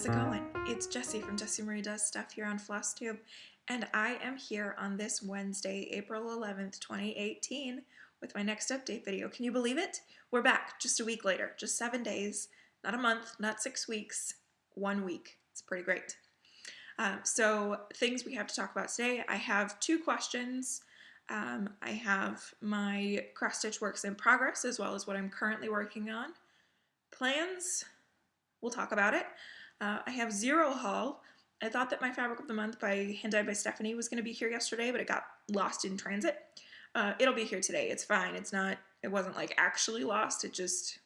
How's it going? It's Jessie from Jessie Marie Does Stuff here on FlossTube, and I am here on this Wednesday, April 11th, 2018, with my next update video. Can you believe it? We're back just a week later, just 7 days, not a month, not 6 weeks, 1 week. It's pretty great. So things we have to talk about today, I have 2 questions. I have my cross-stitch works in progress, as well as what I'm currently working on. Plans, we'll talk about it. I have 0 haul. I thought that my Fabric of the Month by Hand Dyed by Stephanie was going to be here yesterday, but it got lost in transit. It'll be here today. It's fine. It wasn't like actually lost. It just,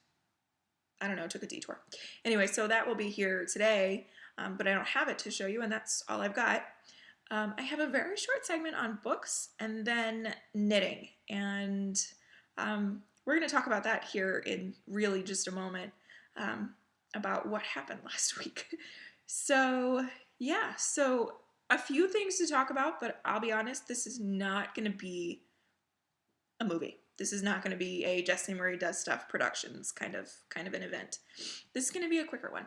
I don't know, took a detour. Anyway, so that will be here today, but I don't have it to show you, and that's all I've got. I have a very short segment on books and then knitting, and we're going to talk about that here in really just a moment. About what happened last week. So yeah, so a few things to talk about, but I'll be honest, this is not going to be a movie. This is not going to be a Jessie Marie Does Stuff Productions kind of an event. This is going to be a quicker one.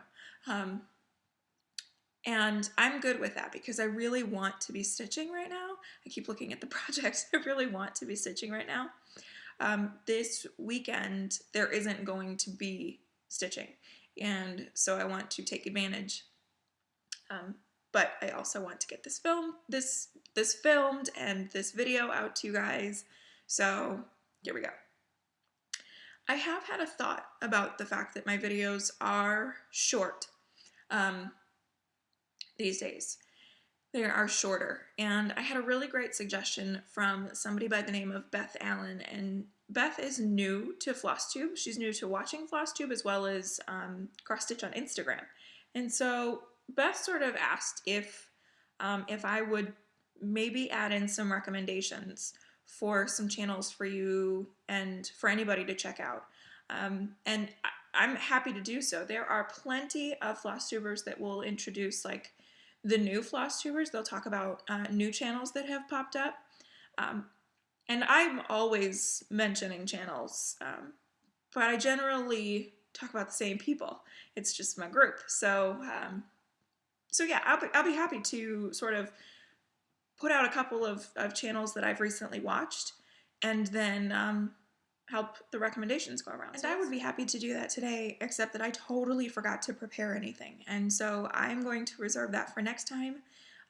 And I'm good with that because I really want to be stitching right now. I keep looking at the project. I really want to be stitching right now. This weekend, there isn't going to be stitching. And so I want to take advantage, but I also want to get this filmed and this video out to you guys. So here we go. I have had a thought about the fact that my videos are short these days. They are shorter, and I had a really great suggestion from somebody by the name of Beth Allen, and Beth is new to FlossTube. She's new to watching FlossTube as well as cross stitch on Instagram, and so Beth sort of asked if I would maybe add in some recommendations for some channels for you and for anybody to check out, and I'm happy to do so. There are plenty of FlossTubers that will introduce like the new FlossTubers. They'll talk about new channels that have popped up. And I'm always mentioning channels, but I generally talk about the same people. It's just my group. So yeah, I'll be happy to sort of put out a couple of channels that I've recently watched, and then help the recommendations go around. And I would be happy to do that today, except that I totally forgot to prepare anything. And so I'm going to reserve that for next time.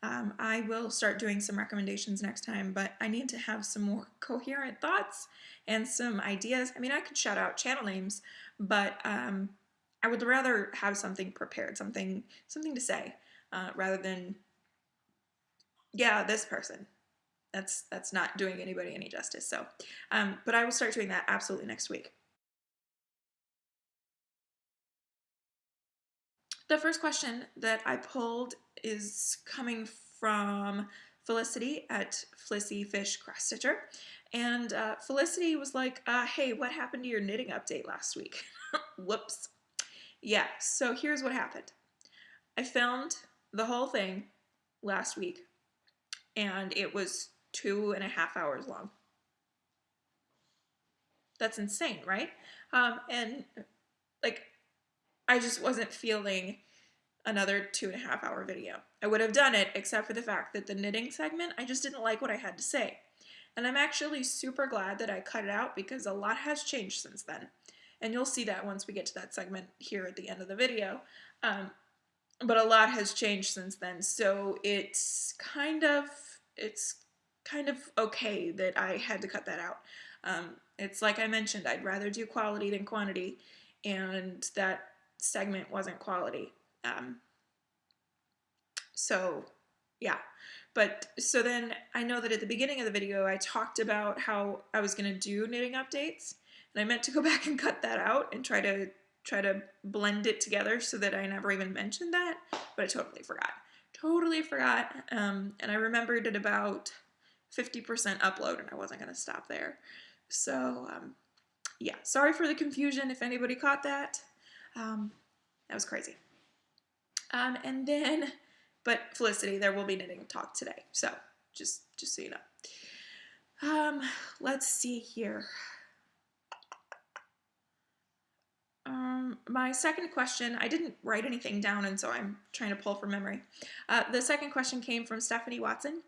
I will start doing some recommendations next time, but I need to have some more coherent thoughts and some ideas. I mean, I could shout out channel names, but I would rather have something prepared, something to say, rather than, yeah, this person. That's not doing anybody any justice. So, but I will start doing that absolutely next week. The first question that I pulled is coming from Felicity at Flissy Fish Cross Stitcher, and Felicity was like, "Hey, what happened to your knitting update last week?" Whoops. Yeah. So here's what happened. I filmed the whole thing last week, and it was 2.5 hours long. That's insane, right? And like, I just wasn't feeling another 2.5 hour video. I would have done it except for the fact that the knitting segment, I just didn't like what I had to say. And I'm actually super glad that I cut it out because a lot has changed since then. And you'll see that once we get to that segment here at the end of the video. But a lot has changed since then, so it's kind of okay that I had to cut that out. It's like I mentioned, I'd rather do quality than quantity, and that segment wasn't quality. So yeah, but so then I know that at the beginning of the video I talked about how I was going to do knitting updates, and I meant to go back and cut that out and try to blend it together so that I never even mentioned that, but I totally forgot. And I remembered at about 50% upload, and I wasn't going to stop there. So yeah, sorry for the confusion if anybody caught that. That was crazy. And then, but Felicity, there will be knitting talk today, so just so you know. Let's see here. My second question, I didn't write anything down, and so I'm trying to pull from memory. The second question came from Stephanie Watson,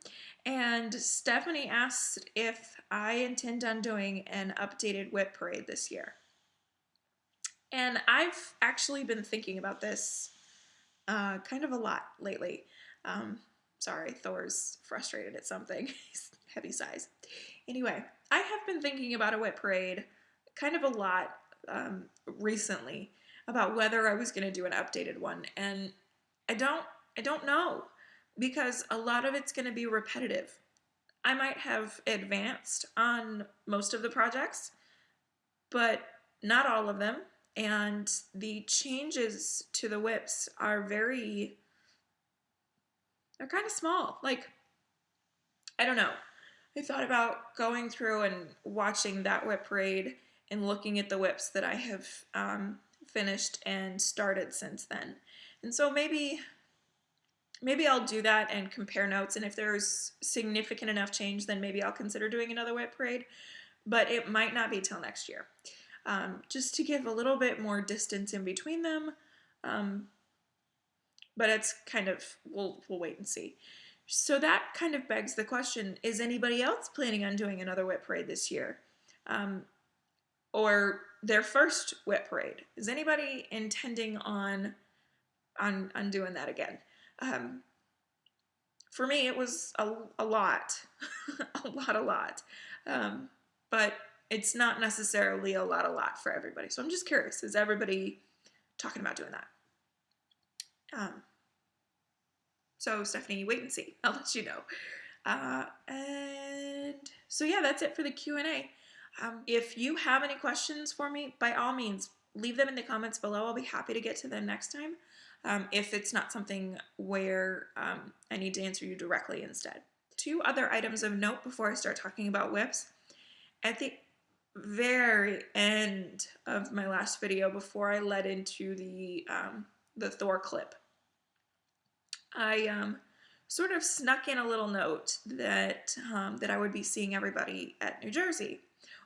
and Stephanie asked if I intend on doing an updated whip parade this year. And I've actually been thinking about this kind of a lot lately. Sorry, Thor's frustrated at something. He's heavy sighs. Anyway, I have been thinking about a whip parade kind of a lot recently about whether I was going to do an updated one, and I don't know, because a lot of it's going to be repetitive. I might have advanced on most of the projects, but not all of them, and the changes to the whips are they're kind of small. Like, I don't know. I thought about going through and watching that whip parade and looking at the whips that I have finished and started since then. And so maybe I'll do that and compare notes, and if there's significant enough change, then maybe I'll consider doing another whip parade, but it might not be till next year. Just to give a little bit more distance in between them. But it's kind of, we'll wait and see. So that kind of begs the question, is anybody else planning on doing another whip parade this year? Or their first whip parade? Is anybody intending on doing that again? For me, it was a lot, a lot. But it's not necessarily a lot for everybody. So I'm just curious, is everybody talking about doing that? So Stephanie, wait and see. I'll let you know. And so yeah, that's it for the Q&A. If you have any questions for me, by all means, leave them in the comments below. I'll be happy to get to them next time. If it's not something where I need to answer you directly instead. 2 other items of note before I start talking about whips. At the very end of my last video, before I led into the Thor clip, I sort of snuck in a little note that that I would be seeing everybody at New Jersey,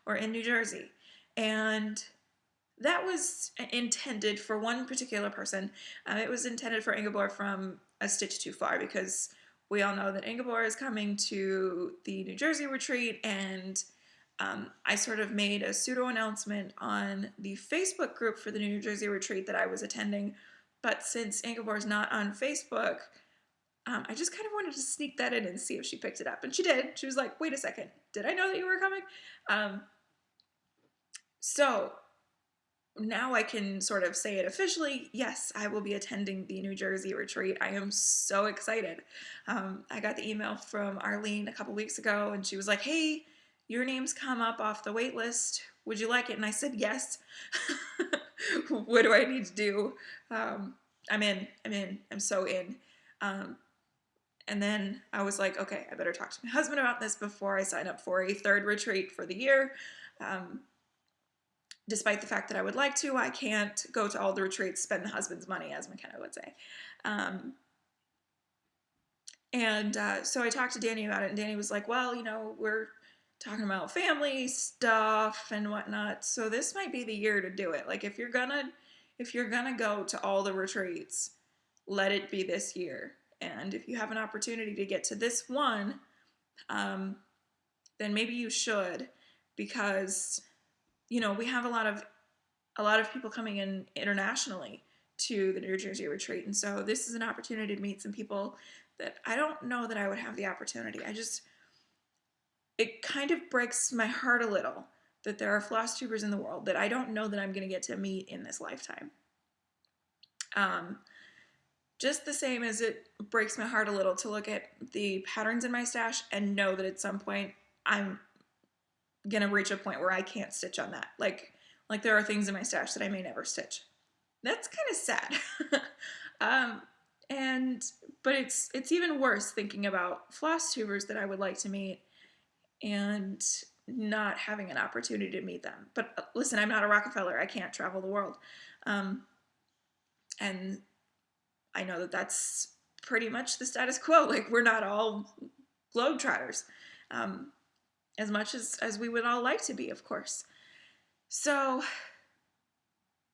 or in New Jersey, and that was intended for one particular person. It was intended for Ingeborg from A Stitch Too Far, because we all know that Ingeborg is coming to the New Jersey retreat, and I sort of made a pseudo announcement on the Facebook group for the New Jersey retreat that I was attending. But since Ingeborg's not on Facebook, I just kind of wanted to sneak that in and see if she picked it up. And she did. She was like, wait a second, did I know that you were coming? So now I can sort of say it officially. Yes, I will be attending the New Jersey retreat. I am so excited. I got the email from Arlene a couple weeks ago, and she was like, hey, your name's come up off the wait list. Would you like it? And I said, yes. What do I need to do? I'm in. I'm so in. And then I was like, okay, I better talk to my husband about this before I sign up for a 3rd retreat for the year. Despite the fact that I would like to, I can't go to all the retreats, spend the husband's money, as McKenna would say. So I talked to Danny about it, and Danny was like, well, you know, we're talking about family stuff and whatnot, so this might be the year to do it. Like, if you're gonna go to all the retreats, let it be this year. And if you have an opportunity to get to this one, then maybe you should, because, you know, we have a lot of people coming in internationally to the New Jersey retreat, and so this is an opportunity to meet some people that I don't know that I would have the opportunity. It kind of breaks my heart a little that there are FlossTubers in the world that I don't know that I'm going to get to meet in this lifetime. Just the same as it breaks my heart a little to look at the patterns in my stash and know that at some point I'm going to reach a point where I can't stitch on that. Like there are things in my stash that I may never stitch. That's kind of sad. But it's even worse thinking about FlossTubers that I would like to meet and not having an opportunity to meet them. But listen, I'm not a Rockefeller. I can't travel the world. And I know that that's pretty much the status quo. Like, we're not all globetrotters, as much as we would all like to be, of course. So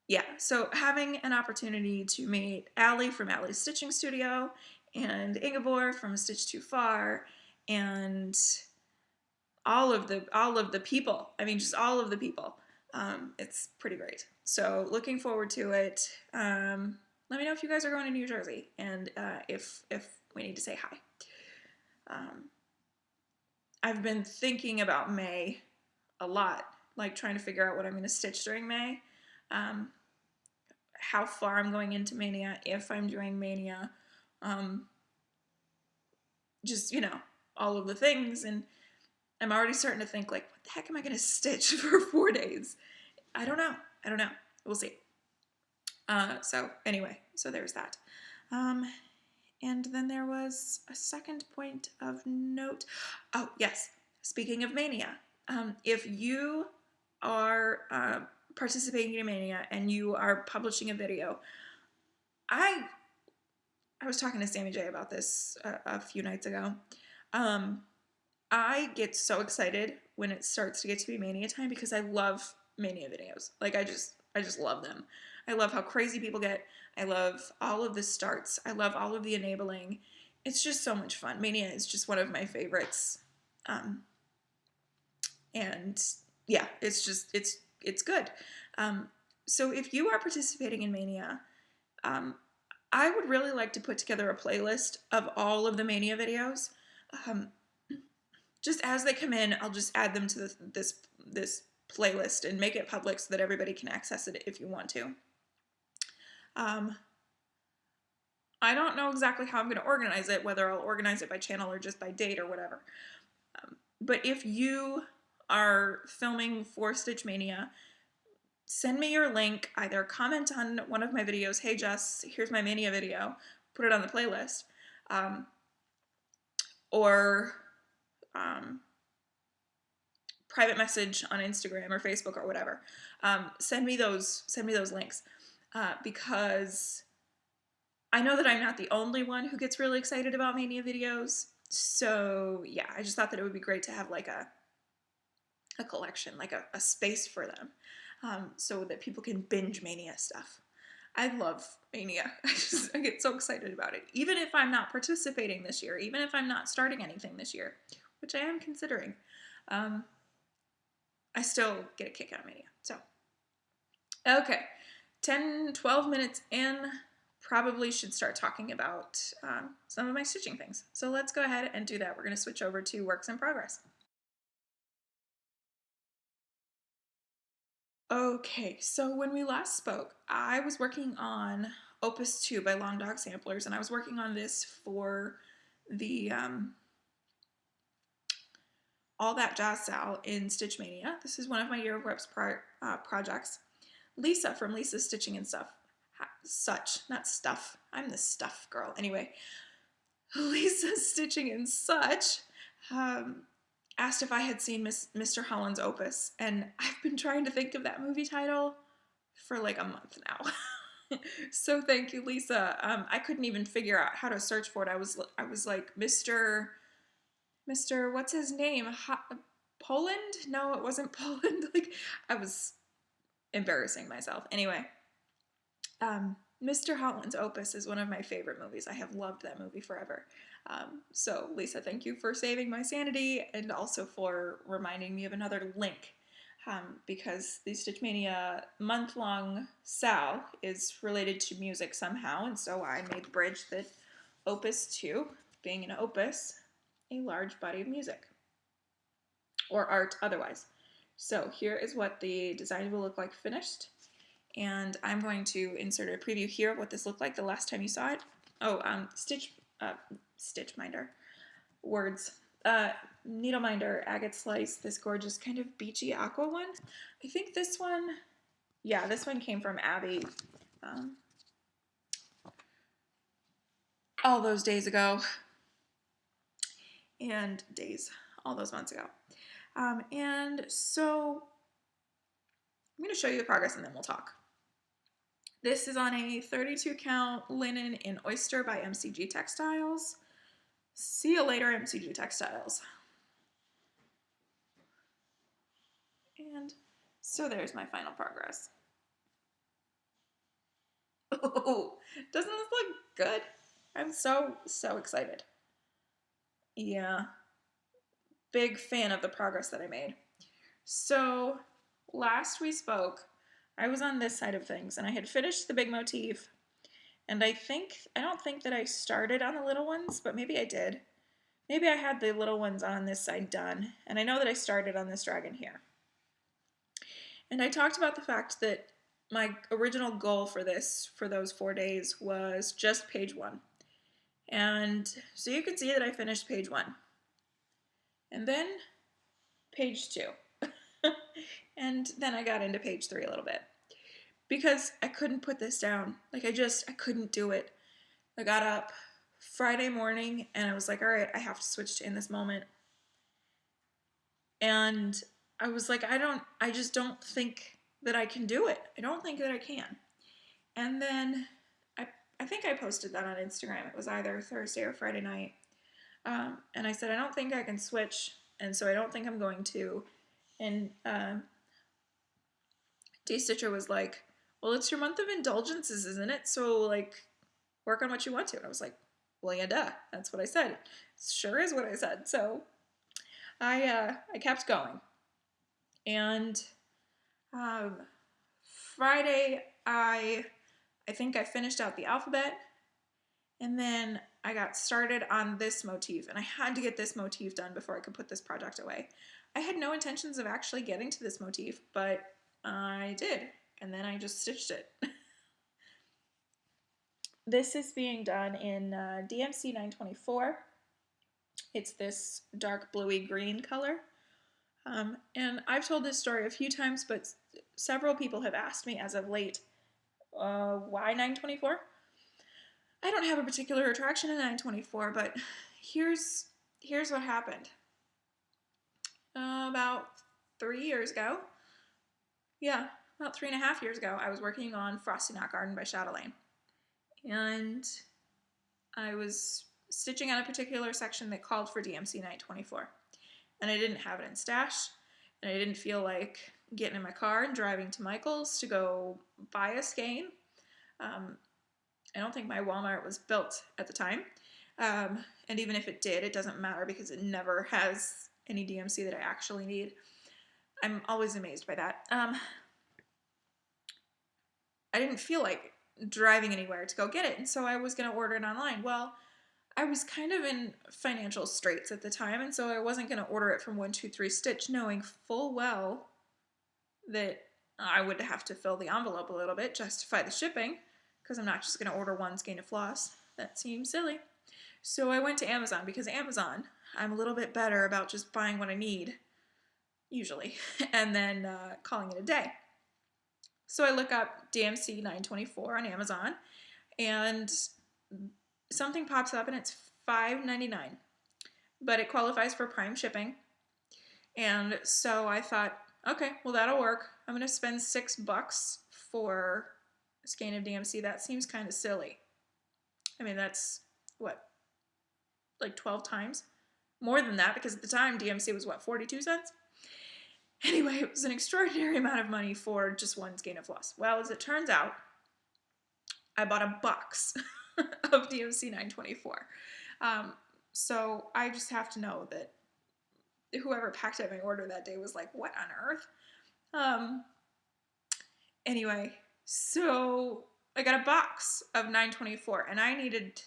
yeah, so having an opportunity to meet Allie from Allie's Stitching Studio and Ingeborg from Stitch Too Far and all of the people. I mean, just all of the people. It's pretty great. So looking forward to it. Let me know if you guys are going to New Jersey and if we need to say hi. I've been thinking about May a lot, like trying to figure out what I'm going to stitch during May. How far I'm going into Mania, if I'm doing Mania, just, all of the things. And I'm already starting to think, like, what the heck am I going to stitch for 4 days? I don't know. We'll see. So anyway, so there's that. And then there was a second point of note. Oh, yes. Speaking of Mania, if you are participating in Mania and you are publishing a video, I was talking to Sammy J about this a few nights ago. I get so excited when it starts to get to be Mania time because I love Mania videos. Like I just love them. I love how crazy people get. I love all of the starts. I love all of the enabling. It's just so much fun. Mania is just one of my favorites. And yeah, it's good. So if you are participating in Mania, I would really like to put together a playlist of all of the Mania videos. Just as they come in, I'll just add them to this playlist and make it public so that everybody can access it if you want to. I don't know exactly how I'm going to organize it, whether I'll organize it by channel or just by date or whatever. But if you are filming for Stitch Mania, send me your link, either comment on one of my videos, hey Jess, here's my Mania video, put it on the playlist, or private message on Instagram or Facebook or whatever. Send me those links because I know that I'm not the only one who gets really excited about Mania videos. So yeah, I just thought that it would be great to have like a collection, like a space for them, so that people can binge Mania stuff. I love Mania. I get so excited about it. Even if I'm not participating this year, even if I'm not starting anything this year, which I am considering, I still get a kick out of Mania. So, okay, 10, 12 minutes in, probably should start talking about some of my stitching things. So let's go ahead and do that. We're going to switch over to works in progress. Okay, so when we last spoke, I was working on Opus 2 by Long Dog Samplers, and I was working on this for the All That Jazz Sal in Stitch Mania. This is one of my Year of Reps projects. Lisa from Lisa's Stitching and Stuff. Not stuff. I'm the stuff girl. Anyway, Lisa's Stitching and Such asked if I had seen Mr. Holland's Opus, and I've been trying to think of that movie title for like a month now. So thank you, Lisa. I couldn't even figure out how to search for it. I was like, Mr. What's his name? Poland? No, it wasn't Poland. Like, I was embarrassing myself. Anyway, Mr. Holland's Opus is one of my favorite movies. I have loved that movie forever. So, Lisa, thank you for saving my sanity and also for reminding me of another link. Because the Stitch Mania month-long Sal is related to music somehow, and so I made the bridge that Opus 2, being an opus, a large body of music. Or art otherwise. So here is what the design will look like finished. And I'm going to insert a preview here of what this looked like the last time you saw it. Oh, Stitch Minder. Words. Needle Minder, Agate Slice, this gorgeous kind of beachy aqua one. I think this one, yeah, this one came from Abby all those days ago. And all those months ago. And so I'm going to show you the progress and then we'll talk. This is on a 32 count linen in Oyster by MCG Textiles. See you later, MCG Textiles. And so there's my final progress. Oh, doesn't this look good? I'm so excited. Yeah, big fan of the progress that I made. So, last we spoke, I was on this side of things and I had finished the big motif. And I don't think that I started on the little ones, but maybe I did. Maybe I had the little ones on this side done. And I know that I started on this dragon here. And I talked about the fact that my original goal for those 4 days, was just page 1. And so you can see that I finished page 1. And then page 2. And then I got into page 3 a little bit. Because I couldn't put this down. Like, I couldn't do it. I got up Friday morning and I was like, all right, I have to switch to In This Moment. And I was like, I just don't think that I can do it. I don't think that I can. And then I think I posted that on Instagram. It was either Thursday or Friday night. And I said, I don't think I can switch. And so I don't think I'm going to. And D Stitcher was like, well, it's your month of indulgences, isn't it? So, like, work on what you want to. And I was like, well, yeah, duh. That's what I said. It sure is what I said. So I kept going. And Friday, I think I finished out the alphabet. And then I got started on this motif. And I had to get this motif done before I could put this project away. I had no intentions of actually getting to this motif, but I did. And then I just stitched it. This is being done in DMC 924. It's this dark bluey green color. And I've told this story a few times, but several people have asked me as of late, why 924? I don't have a particular attraction to 924, but here's what happened. About 3 years ago, about 3.5 years ago, I was working on Frosty Knot Garden by Chatelaine. And I was stitching on a particular section that called for DMC 924. And I didn't have it in stash, and I didn't feel like getting in my car and driving to Michael's to go buy a skein. I don't think my Walmart was built at the time. And even if it did, it doesn't matter because it never has any DMC that I actually need. I'm always amazed by that. I didn't feel like driving anywhere to go get it, and so I was going to order it online. Well, I was kind of in financial straits at the time, and so I wasn't going to order it from 123 Stitch, knowing full well that I would have to fill the envelope a little bit, justify the shipping, because I'm not just going to order one skein of floss. That seems silly. So I went to Amazon, because Amazon, I'm a little bit better about just buying what I need, usually, and then calling it a day. So I look up DMC 924 on Amazon, and something pops up, and it's $5.99, but it qualifies for Prime shipping. And so I thought, okay, well, that'll work. I'm going to spend $6 for a skein of DMC. That seems kind of silly. I mean, that's what, like 12 times? More than that, because at the time DMC was what, 42 cents? Anyway, it was an extraordinary amount of money for just one skein of floss. Well, as it turns out, I bought a box of DMC 924. So I just have to know that whoever packed up my order that day was like, what on earth? Anyway, so I got a box of 924, and I needed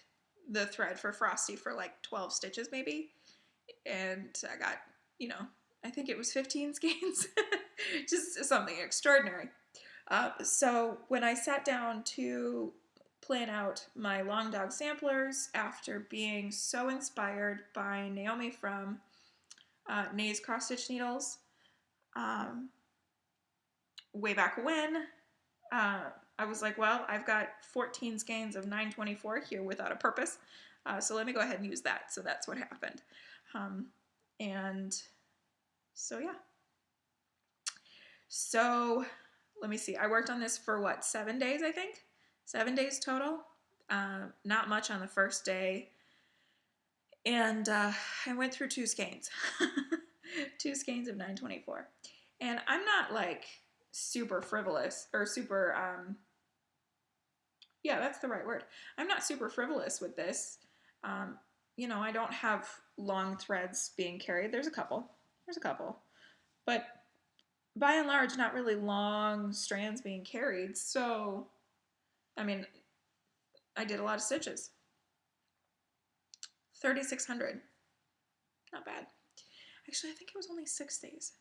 the thread for Frosty for like 12 stitches maybe. And I got, I think it was 15 skeins. Just something extraordinary. So when I sat down to plan out my long dog samplers after being so inspired by Naomi from Nay's Cross Stitch Needles, way back when, I was like, well, I've got 14 skeins of 924 here without a purpose, so let me go ahead and use that. So that's what happened. And so, yeah. So, let me see. I worked on this for, 7 days, I think? 7 days total. Not much on the first day. And I went through 2 skeins. 2 skeins of 924. And I'm not, super frivolous or super, Yeah, that's the right word. I'm not super frivolous with this. You know, I don't have long threads being carried. There's a couple. There's a couple. But by and large, not really long strands being carried. So, I mean, I did a lot of stitches. 3,600. Not bad. Actually, I think it was only 6 days.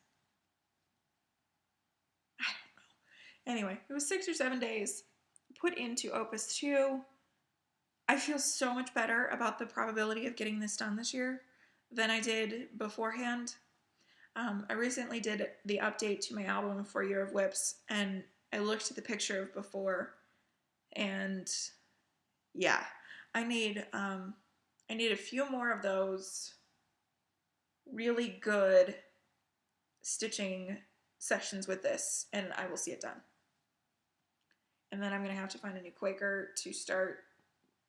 I don't know. Anyway, it was 6 or 7 days put into Opus 2. I feel so much better about the probability of getting this done this year than I did beforehand. I recently did the update to my album for Year of Whips, and I looked at the picture of before, and yeah, I need a few more of those really good stitching sessions with this, and I will see it done. And then I'm gonna have to find a new Quaker to start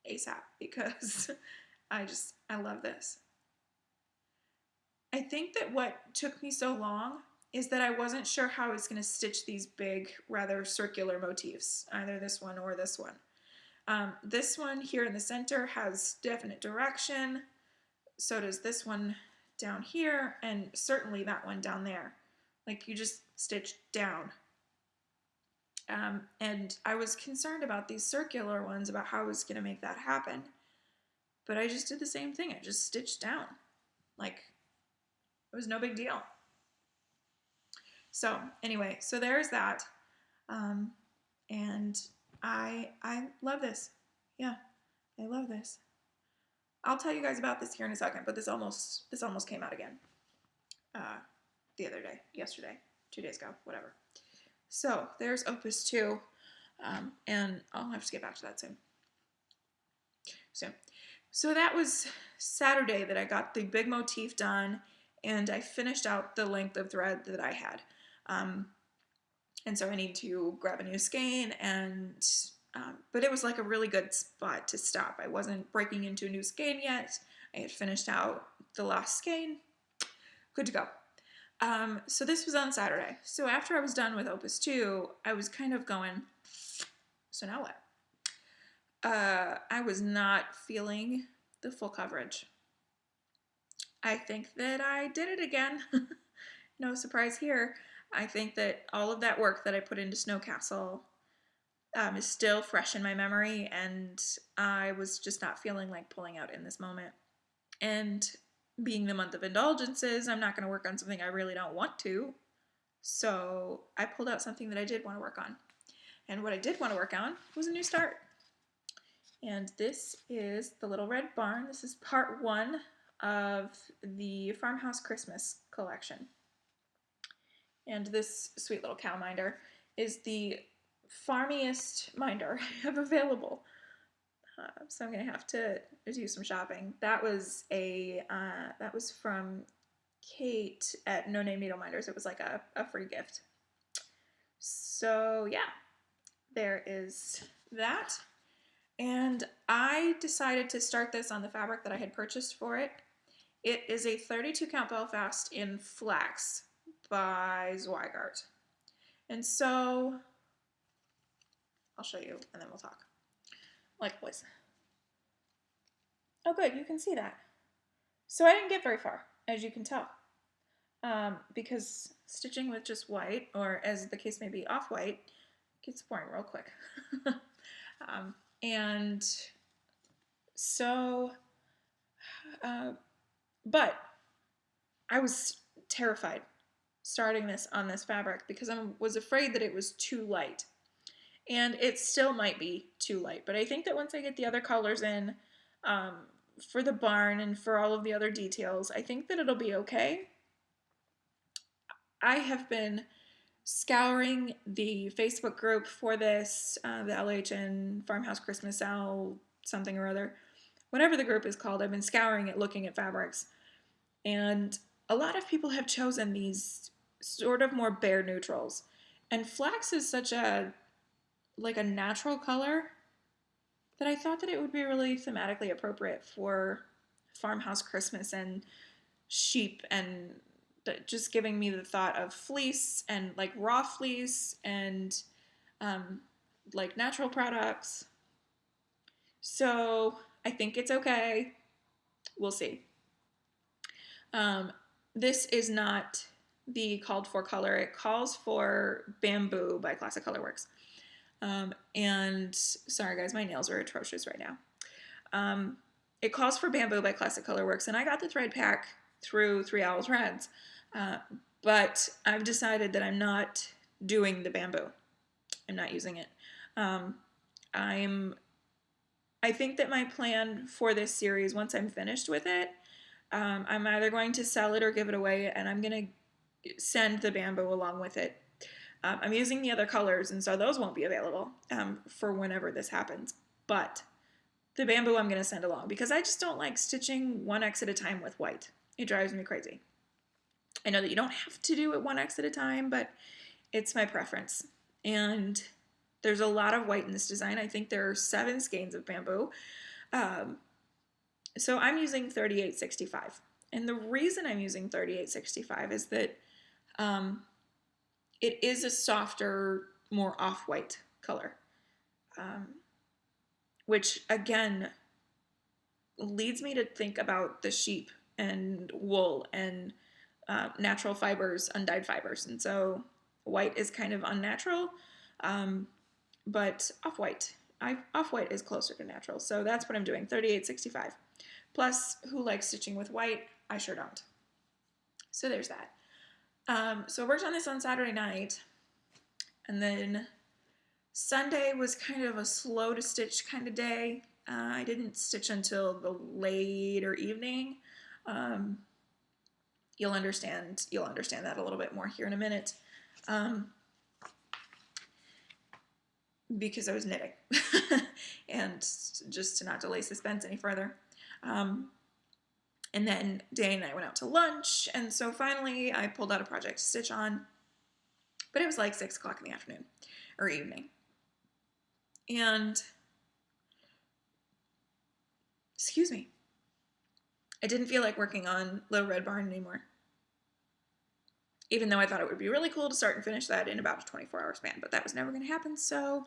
ASAP because I love this. I think that what took me so long is that I wasn't sure how I was going to stitch these big, rather circular motifs, either this one or this one. This one here in the center has definite direction. So does this one down here, and certainly that one down there. Like, you just stitch down. And I was concerned about these circular ones, about how I was going to make that happen. But I just did the same thing. I just stitched down. Like, it was no big deal. So anyway, so there's that. And I love this. Yeah, I love this. I'll tell you guys about this here in a second, but this almost came out again. The other day, yesterday, 2 days ago, whatever. So there's Opus 2, and I'll have to get back to that soon. So that was Saturday that I got the big motif done, and I finished out the length of thread that I had. And so I need to grab a new skein, and but it was like a really good spot to stop. I wasn't breaking into a new skein yet. I had finished out the last skein. Good to go. So this was on Saturday. So after I was done with Opus 2, I was kind of going, so now what? I was not feeling the full coverage. I think that I did it again. No surprise here. I think that all of that work that I put into Snow Castle is still fresh in my memory, and I was just not feeling like pulling out in this moment. And being the month of Indulgences, I'm not going to work on something I really don't want to. So I pulled out something that I did want to work on. And what I did want to work on was a new start. And this is the Little Red Barn. This is part 1 of the Farmhouse Christmas collection. And this sweet little cow minder is the farmiest minder I have available. So I'm gonna have to do some shopping. That was from Kate at No Name Needle Minders. It was like a free gift. So yeah, there is that. And I decided to start this on the fabric that I had purchased for it. It is a 32 count Belfast in flax by Zweigart. And so I'll show you and then we'll talk. Like boys. Oh good, you can see that. So I didn't get very far, as you can tell. Because stitching with just white, or as the case may be off-white, gets boring real quick. And so, but I was terrified starting this on this fabric because I was afraid that it was too light. And it still might be too light, but I think that once I get the other colors in, for the barn and for all of the other details, I think that it'll be okay. I have been scouring the Facebook group for this, the LHN Farmhouse Christmas Owl something or other. Whatever the group is called, I've been scouring it looking at fabrics. And a lot of people have chosen these sort of more bare neutrals. And flax is such a natural color that I thought that it would be really thematically appropriate for Farmhouse Christmas and sheep, and just giving me the thought of fleece and like raw fleece and like natural products. So I think it's okay. We'll see. This is not the called for color. It calls for Bamboo by Classic Colorworks. And sorry guys, my nails are atrocious right now. It calls for Bamboo by Classic Colorworks, and I got the thread pack through 3 Owl Threads. But I've decided that I'm not doing the bamboo. I'm not using it. I think that my plan for this series, once I'm finished with it, I'm either going to sell it or give it away, and I'm going to send the bamboo along with it. I'm using the other colors, and so those won't be available for whenever this happens. But the bamboo I'm going to send along, because I just don't like stitching 1x at a time with white. It drives me crazy. I know that you don't have to do it 1x at a time, but it's my preference. And there's a lot of white in this design. I think there are 7 skeins of bamboo. So I'm using 3865. And the reason I'm using 3865 is that it is a softer, more off-white color. Which, again, leads me to think about the sheep and wool and natural fibers, undyed fibers. And so white is kind of unnatural, but off-white. Off-white is closer to natural. So that's what I'm doing, 3865. Plus, who likes stitching with white? I sure don't. So there's that. So I worked on this on Saturday night, and then Sunday was kind of a slow to stitch kind of day. I didn't stitch until the later evening. You'll understand that a little bit more here in a minute. Because I was knitting and just to not delay suspense any further. And then Day and I went out to lunch, and so finally I pulled out a project to stitch on, but it was like 6 o'clock in the afternoon or evening. And, excuse me, I didn't feel like working on Little Red Barn anymore. Even though I thought it would be really cool to start and finish that in about a 24-hour span, but that was never going to happen. So,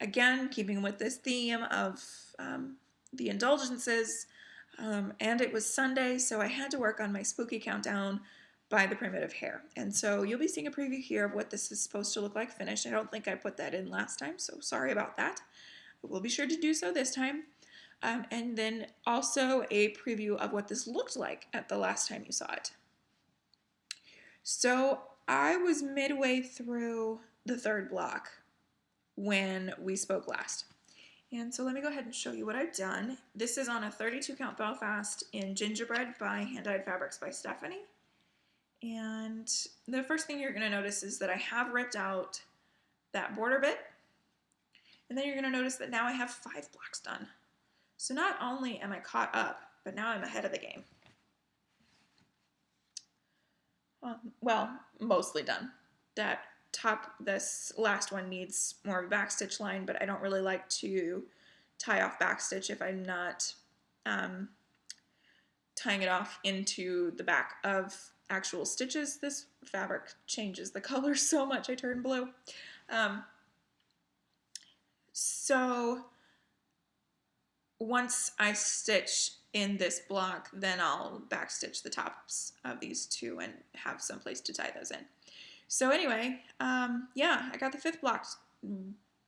again, keeping with this theme of the Indulgences, and it was Sunday, so I had to work on my spooky countdown by the Primitive Hare. And so you'll be seeing a preview here of what this is supposed to look like finished. I don't think I put that in last time, so sorry about that. But we'll be sure to do so this time. And then also a preview of what this looked like at the last time you saw it. So I was midway through the 3rd block when we spoke last. And so let me go ahead and show you what I've done. This is on a 32 count Belfast in Gingerbread by Hand Dyed Fabrics by Stephanie. And the first thing you're going to notice is that I have ripped out that border bit. And then you're going to notice that now I have 5 blocks done. So not only am I caught up, but now I'm ahead of the game. Well, mostly done. This last one needs more of a backstitch line, but I don't really like to tie off backstitch if I'm not tying it off into the back of actual stitches. This fabric changes the color so much, I turn blue. So once I stitch in this block, then I'll backstitch the tops of these 2 and have some place to tie those in. So anyway, yeah, I got the 5th block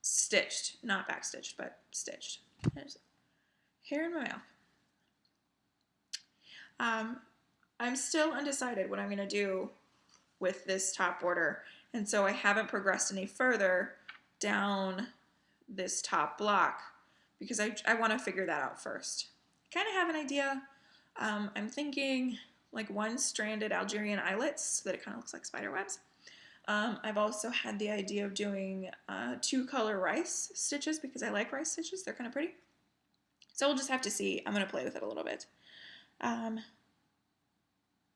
stitched, not backstitched, but stitched. There's hair in my mouth. I'm still undecided what I'm going to do with this top border, and so I haven't progressed any further down this top block because I want to figure that out first. I kind of have an idea. I'm thinking like 1-stranded Algerian eyelets so that it kind of looks like spider webs. I've also had the idea of doing 2-color rice stitches because I like rice stitches. They're kind of pretty. So we'll just have to see. I'm going to play with it a little bit.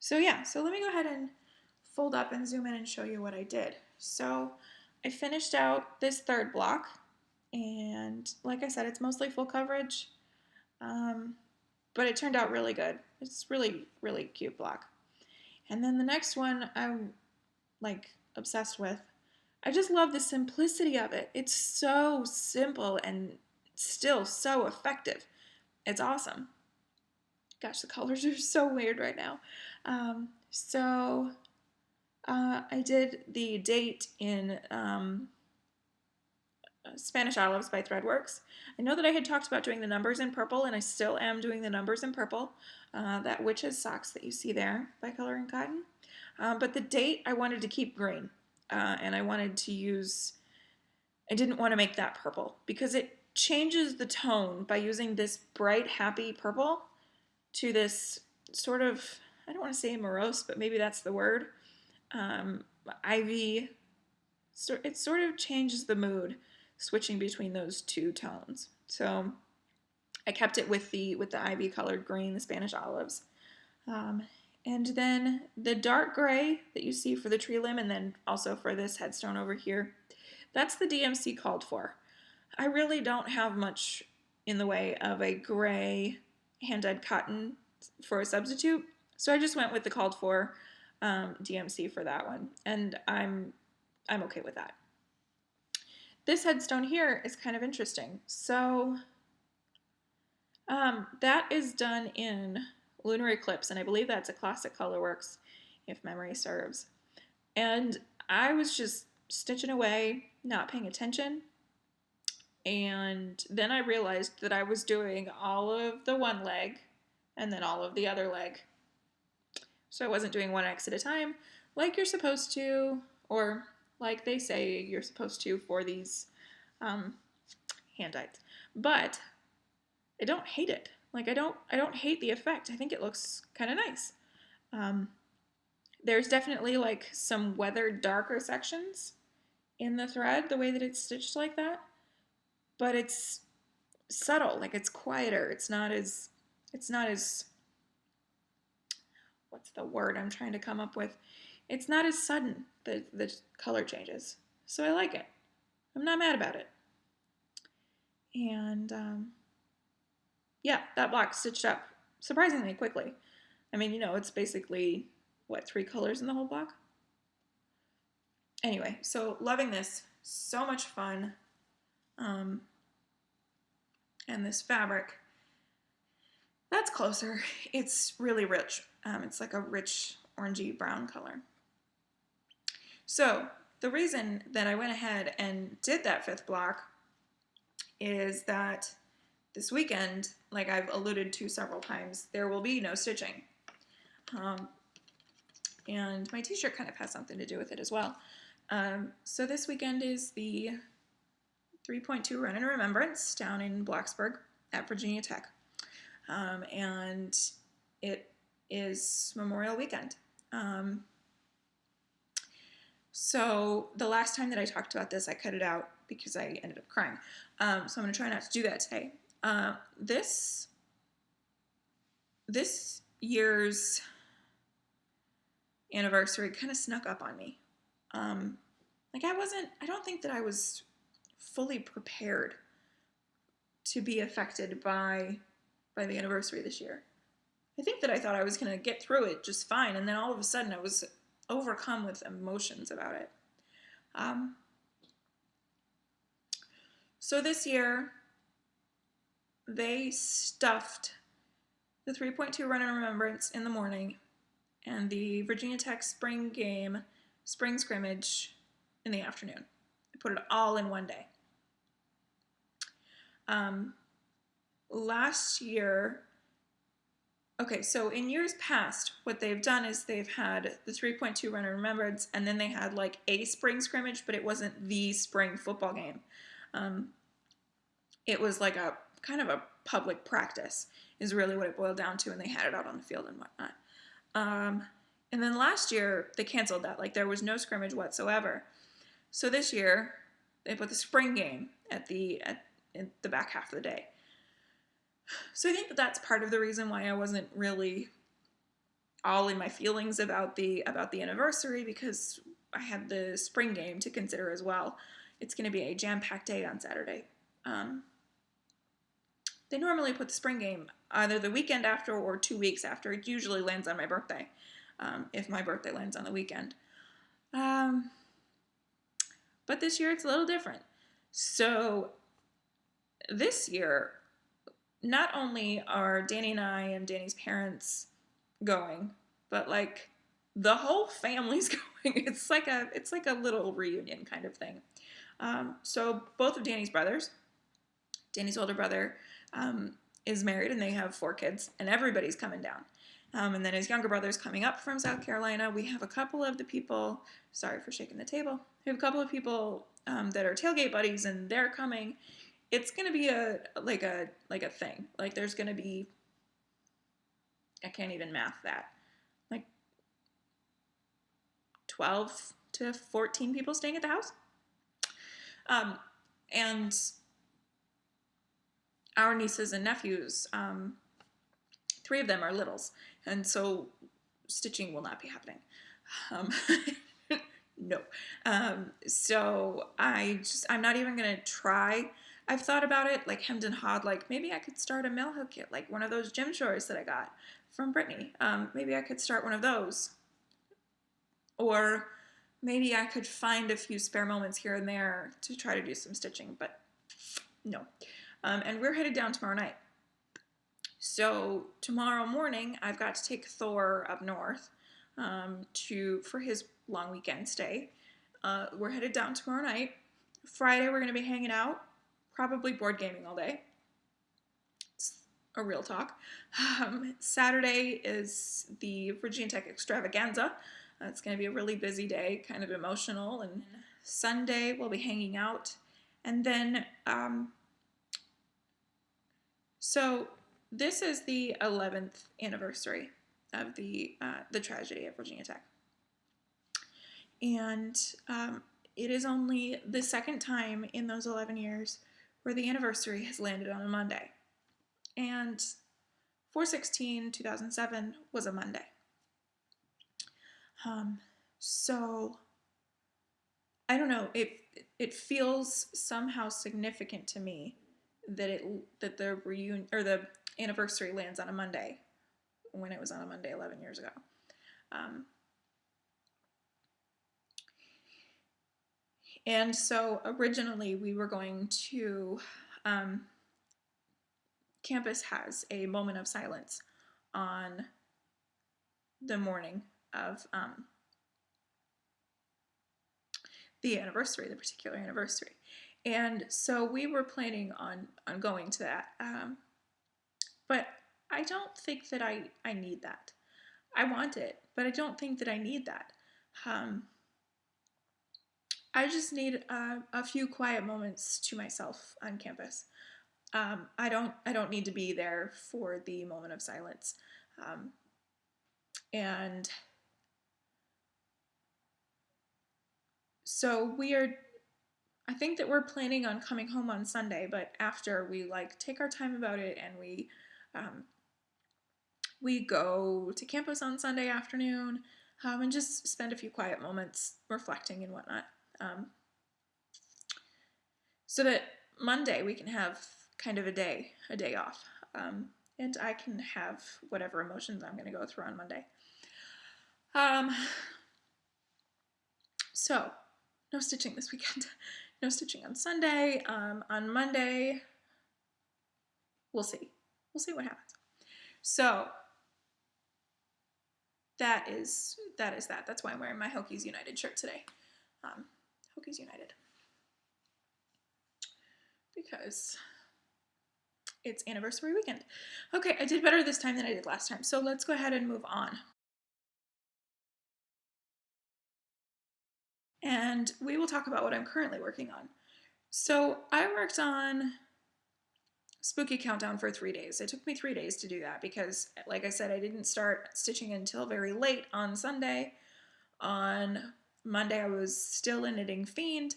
So yeah, so let me go ahead and fold up and zoom in and show you what I did. So I finished out this 3rd block, and like I said, it's mostly full coverage, but it turned out really good. It's really, really cute block. And then the next one I'm like obsessed with. I just love the simplicity of it. It's so simple and still so effective. It's awesome. Gosh, the colors are so weird right now. I did the date in Spanish Olives by Threadworks. I know that I had talked about doing the numbers in purple, and I still am doing the numbers in purple. That Witch's Socks that you see there by Coloring Cotton. But the date I wanted to keep green, and I didn't want to make that purple because it changes the tone by using this bright, happy purple to this sort of, I don't want to say morose, but maybe that's the word, ivy. So it sort of changes the mood, switching between those two tones. So I kept it with the ivy colored green, the Spanish Olives. And then the dark gray that you see for the tree limb, and then also for this headstone over here, that's the DMC called for. I really don't have much in the way of a gray hand-dyed cotton for a substitute, so I just went with the called for DMC for that one, and I'm okay with that. This headstone here is kind of interesting. So that is done in Lunar Eclipse, and I believe that's a classic Colorworks, if memory serves. And I was just stitching away, not paying attention, and then I realized that I was doing all of the one leg and then all of the other leg. So I wasn't doing one X at a time like you're supposed to, or like they say you're supposed to for these hand-dyed. But I don't hate it. Like I don't hate the effect. I think it looks kind of nice. There's definitely like some weathered darker sections in the thread, the way that it's stitched like that. But it's subtle, like it's quieter. It's not as what's the word I'm trying to come up with? It's not as sudden, the color changes. So I like it. I'm not mad about it. And yeah, that block stitched up surprisingly quickly. I mean, it's basically, 3 colors in the whole block? Anyway, so loving this. So much fun. And this fabric, that's closer. It's really rich. It's like a rich orangey brown color. So the reason that I went ahead and did that 5th block is that this weekend, like I've alluded to several times, there will be no stitching. And my t-shirt kind of has something to do with it as well. So this weekend is the 3.2 Run in Remembrance down in Blacksburg at Virginia Tech. And it is Memorial Weekend. So the last time that I talked about this, I cut it out because I ended up crying. So I'm going to try not to do that today. This year's anniversary kind of snuck up on me. I don't think that I was fully prepared to be affected by the anniversary this year. I think that I thought I was going to get through it just fine, and then all of a sudden I was overcome with emotions about it. So this year, they stuffed the 3.2 Run in Remembrance in the morning and the Virginia Tech spring scrimmage in the afternoon. They put it all in one day. Last year, so in years past, what they've done is they've had the 3.2 Run in Remembrance, and then they had like a spring scrimmage, but it wasn't the spring football game. It was like a kind of a public practice is really what it boiled down to, and they had it out on the field and whatnot. And then last year, they canceled that. Like, there was no scrimmage whatsoever. So this year, they put the spring game in the back half of the day. So I think that that's part of the reason why I wasn't really all in my feelings about the anniversary, because I had the spring game to consider as well. It's going to be a jam-packed day on Saturday. They normally put the spring game either the weekend after or 2 weeks after. It usually lands on my birthday, if my birthday lands on the weekend. But this year it's a little different. So this year, not only are Danny and I and Danny's parents going, but like the whole family's going. It's like a little reunion kind of thing. So both of Danny's brothers, Danny's older brother, is married and they have 4 kids, and everybody's coming down. And then his younger brother's coming up from South Carolina. We have a couple of the people, sorry for shaking the table, we have a couple of people that are tailgate buddies, and they're coming. It's gonna be a thing. Like there's gonna be, I can't even math that, like 12 to 14 people staying at the house. And our nieces and nephews, 3 of them are littles, and so stitching will not be happening. No. So I'm not even gonna try. I've thought about it, like hemmed and hawed, like maybe I could start a mail hook kit, like one of those gym shorts that I got from Brittany. Maybe I could start one of those. Or maybe I could find a few spare moments here and there to try to do some stitching, but no. And we're headed down tomorrow night. So tomorrow morning, I've got to take Thor up north for his long weekend stay. We're headed down tomorrow night. Friday, we're going to be hanging out, probably board gaming all day. It's a real talk. Saturday is the Virginia Tech Extravaganza. It's going to be a really busy day, kind of emotional. And Sunday, we'll be hanging out. And then, so this is the 11th anniversary of the tragedy at Virginia Tech. And it is only the second time in those 11 years where the anniversary has landed on a Monday. And 4/16/2007 was a Monday. So I don't know, it feels somehow significant to me that the reunion or the anniversary lands on a Monday when it was on a Monday 11 years ago. And so originally we were going to, campus has a moment of silence on the morning of the anniversary, the particular anniversary. And so we were planning on going to that. But I don't think that I need that. I want it, but I don't think that I need that. I just need a few quiet moments to myself on campus. I don't need to be there for the moment of silence. And so I think that we're planning on coming home on Sunday, but after we like take our time about it, and we go to campus on Sunday afternoon, and just spend a few quiet moments reflecting and whatnot. So that Monday we can have kind of a day off, and I can have whatever emotions I'm going to go through on Monday. So no stitching this weekend. No stitching on Sunday. On Monday, we'll see. We'll see what happens. So that is that. That's why I'm wearing my Hokies United shirt today. Hokies United. Because it's anniversary weekend. Okay, I did better this time than I did last time. So let's go ahead and move on. And we will talk about what I'm currently working on. So I worked on Spooky Countdown for 3 days. It took me 3 days to do that because, like I said, I didn't start stitching until very late on Sunday. On Monday, I was still a knitting fiend.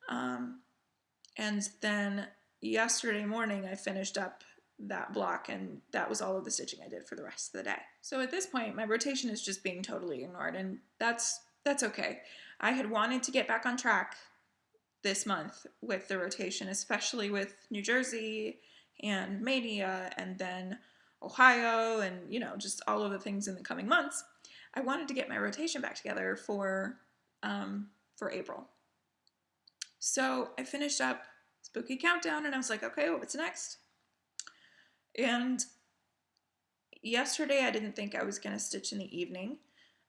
And then yesterday morning, I finished up that block, and that was all of the stitching I did for the rest of the day. So at this point, my rotation is just being totally ignored, and that's okay. I had wanted to get back on track this month with the rotation, especially with New Jersey and Mania and then Ohio and, just all of the things in the coming months. I wanted to get my rotation back together for April. So I finished up spooky countdown, and I was like, okay, what's next? And yesterday I didn't think I was going to stitch in the evening,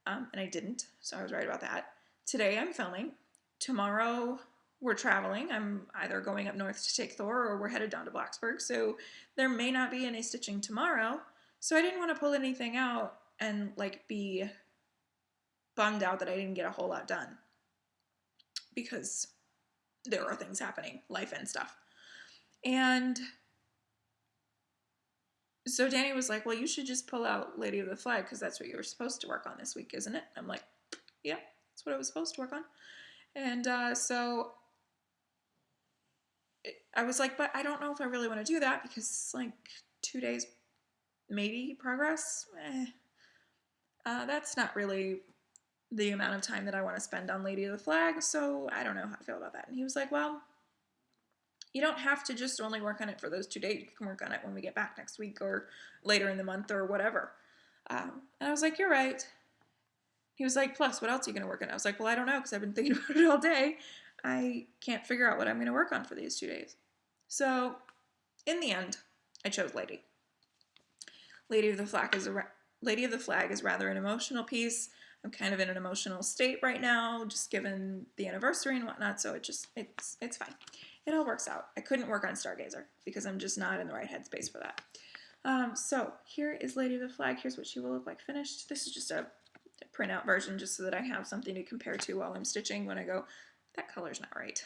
and I didn't, so I was right about that. Today I'm filming. Tomorrow we're traveling. I'm either going up north to take Thor or we're headed down to Blacksburg, so there may not be any stitching tomorrow. So I didn't want to pull anything out and like be bummed out that I didn't get a whole lot done, because there are things happening, life and stuff. And so Danny was like, well, you should just pull out Lady of the Flag because that's what you were supposed to work on this week, isn't it? I'm like, yeah, that's what I was supposed to work on. And so I was like, but I don't know if I really want to do that because like 2 days, maybe progress. That's not really the amount of time that I want to spend on Lady of the Flag, so I don't know how I feel about that. And he was like, well, you don't have to just only work on it for those 2 days. You can work on it when we get back next week or later in the month or whatever. And I was like, you're right. He was like, plus, what else are you going to work on? I was like, well, I don't know because I've been thinking about it all day. I can't figure out what I'm going to work on for these 2 days. So in the end, I chose Lady. Lady of the Flag is rather an emotional piece. I'm kind of in an emotional state right now, just given the anniversary and whatnot, so it's fine. It all works out. I couldn't work on Stargazer because I'm just not in the right headspace for that. So here is Lady of the Flag. Here's what she will look like finished. This is just a printout version just so that I have something to compare to while I'm stitching when I go, that color's not right.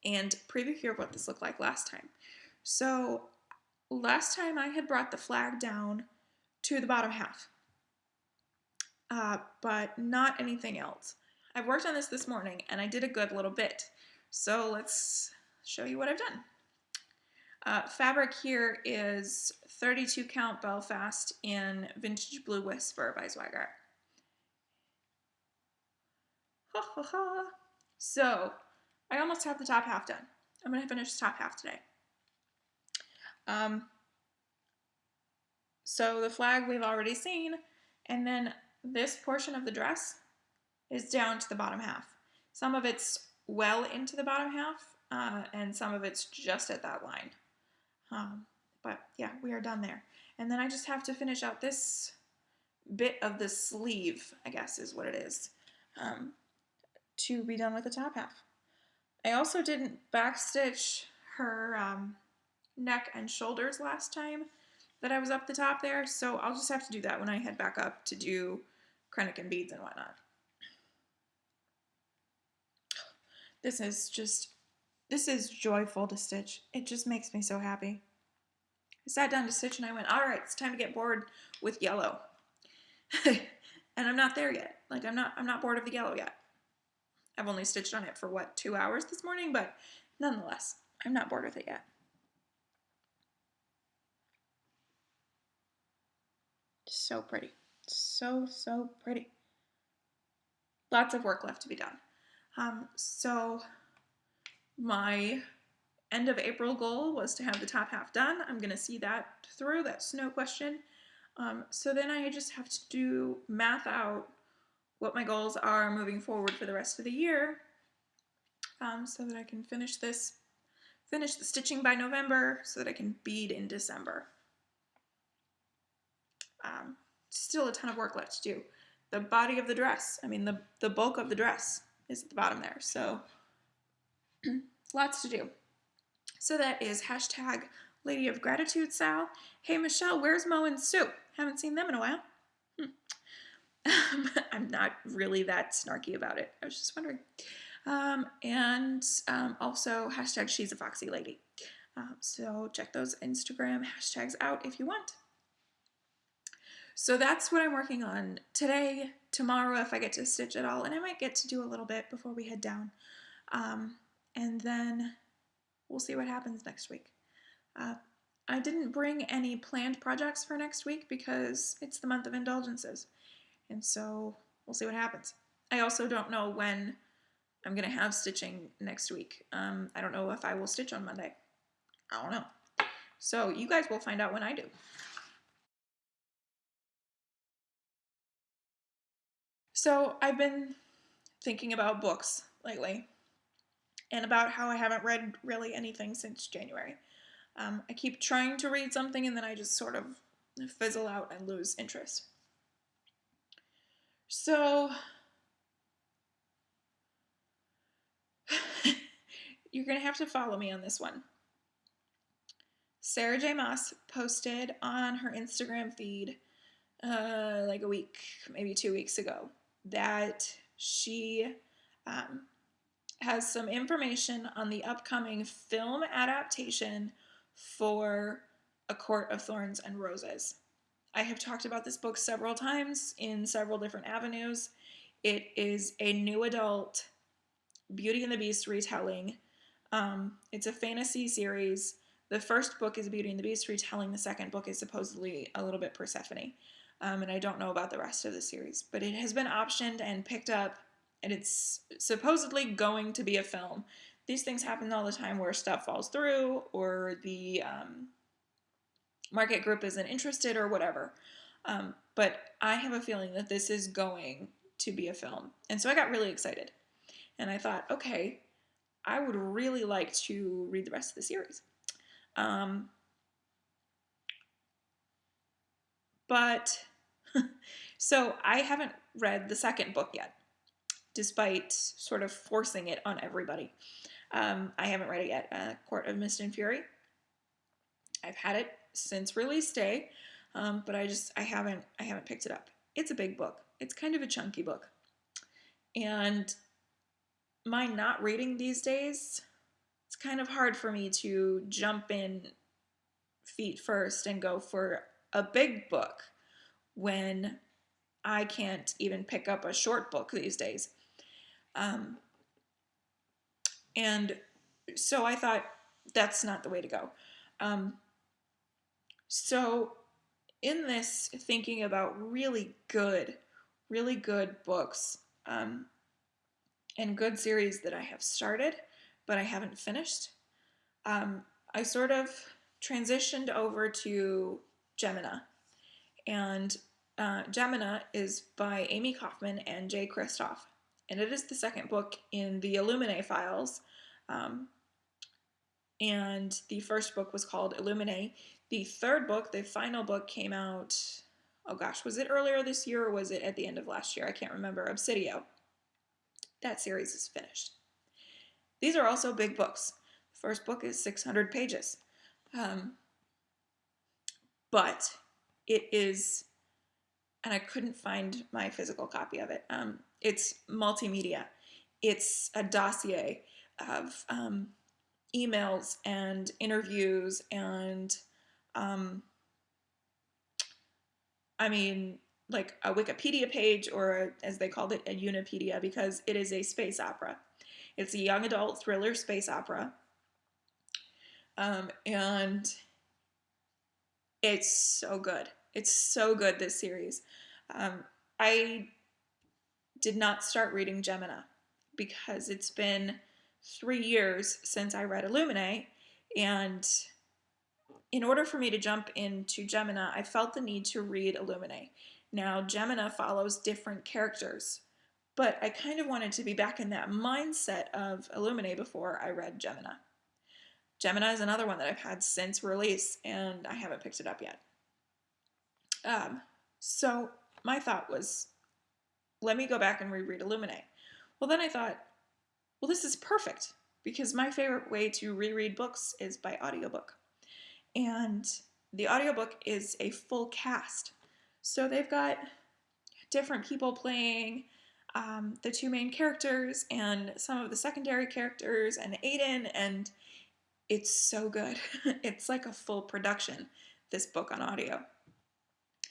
And preview here of what this looked like last time. So last time I had brought the flag down to the bottom half, but not anything else. I've worked on this morning and I did a good little bit. So let's show you what I've done. Fabric here is 32 count Belfast in Vintage Blue Whisper by Zweigart. Ha ha ha. So I almost have the top half done. I'm going to finish the top half today. So the flag we've already seen, and then this portion of the dress is down to the bottom half. Some of it's well into the bottom half, and some of it's just at that line. But yeah, we are done there. And then I just have to finish out this bit of the sleeve, I guess is what it is, to be done with the top half. I also didn't backstitch her neck and shoulders last time that I was up the top there, so I'll just have to do that when I head back up to do Krennic and beads and whatnot. This is joyful to stitch. It just makes me so happy. I sat down to stitch and I went, all right, it's time to get bored with yellow. And I'm not there yet. Like I'm not bored of the yellow yet. I've only stitched on it for what, 2 hours this morning, but nonetheless, I'm not bored with it yet. So pretty. So pretty. Lots of work left to be done. So my end of April goal was to have the top half done. I'm going to see that through. That's no question. So then I just have to math out what my goals are moving forward for the rest of the year, so that I can finish the stitching by November so that I can bead in December. Still a ton of work left to do. The body of the dress, I mean the bulk of the dress is at the bottom there, so lots to do. So that is hashtag Lady of Gratitude Sal. Hey Michelle, where's Mo and Sue? Haven't seen them in a while. I'm not really that snarky about it. I was just wondering. Also hashtag She's a Foxy Lady. So check those Instagram hashtags out if you want. So that's what I'm working on today, tomorrow if I get to stitch at all, and I might get to do a little bit before we head down. And then we'll see what happens next week. I didn't bring any planned projects for next week because it's the month of Indulgences, and so we'll see what happens. I also don't know when I'm going to have stitching next week. I don't know if I will stitch on Monday. I don't know. So you guys will find out when I do. So I've been thinking about books lately, and about how I haven't read really anything since January. I keep trying to read something and then I just sort of fizzle out and lose interest. So, you're going to have to follow me on this one. Sarah J. Maas posted on her Instagram feed like a week, maybe 2 weeks ago, that she has some information on the upcoming film adaptation for A Court of Thorns and Roses. I have talked about this book several times in several different avenues. It is a new adult Beauty and the Beast retelling. It's a fantasy series. The first book is Beauty and the Beast retelling. The second book is supposedly a little bit Persephone. And I don't know about the rest of the series, but it has been optioned and picked up, and it's supposedly going to be a film. These things happen all the time where stuff falls through, or the market group isn't interested, or whatever. But I have a feeling that this is going to be a film. And so I got really excited. And I thought, okay, I would really like to read the rest of the series. But so I haven't read the second book yet, despite sort of forcing it on everybody. I haven't read it yet, Court of Mist and Fury. I've had it since release day, but I haven't picked it up. It's a big book. It's kind of a chunky book. And my not reading these days, it's kind of hard for me to jump in feet first and go for a big book when I can't even pick up a short book these days. And so I thought that's not the way to go. So in this, thinking about really good books and good series that I have started, but I haven't finished, I sort of transitioned over to Gemina. And Gemina is by Amy Kaufman and Jay Kristoff. And it is the second book in the Illuminae files. And the first book was called Illuminae. The third book, the final book, came out, oh gosh, was it earlier this year or was it at the end of last year? I can't remember. Obsidio. That series is finished. These are also big books. The first book is 600 pages. But it is, and I couldn't find my physical copy of it. It's multimedia. It's a dossier of emails and interviews and, like a Wikipedia page, or as they called it, a Unipedia, because it is a space opera. It's a young adult thriller space opera. And it's so good. It's so good, this series. I did not start reading Gemina because it's been 3 years since I read Illuminae, and in order for me to jump into Gemina, I felt the need to read Illuminae. Now, Gemina follows different characters, but I kind of wanted to be back in that mindset of Illuminae before I read Gemina. Gemina is another one that I've had since release, and I haven't picked it up yet. So my thought was, let me go back and reread Illuminae. Well, then I thought, well, this is perfect, because my favorite way to reread books is by audiobook. And the audiobook is a full cast. So they've got different people playing the two main characters and some of the secondary characters and Aiden, and it's so good. It's like a full production, this book on audio.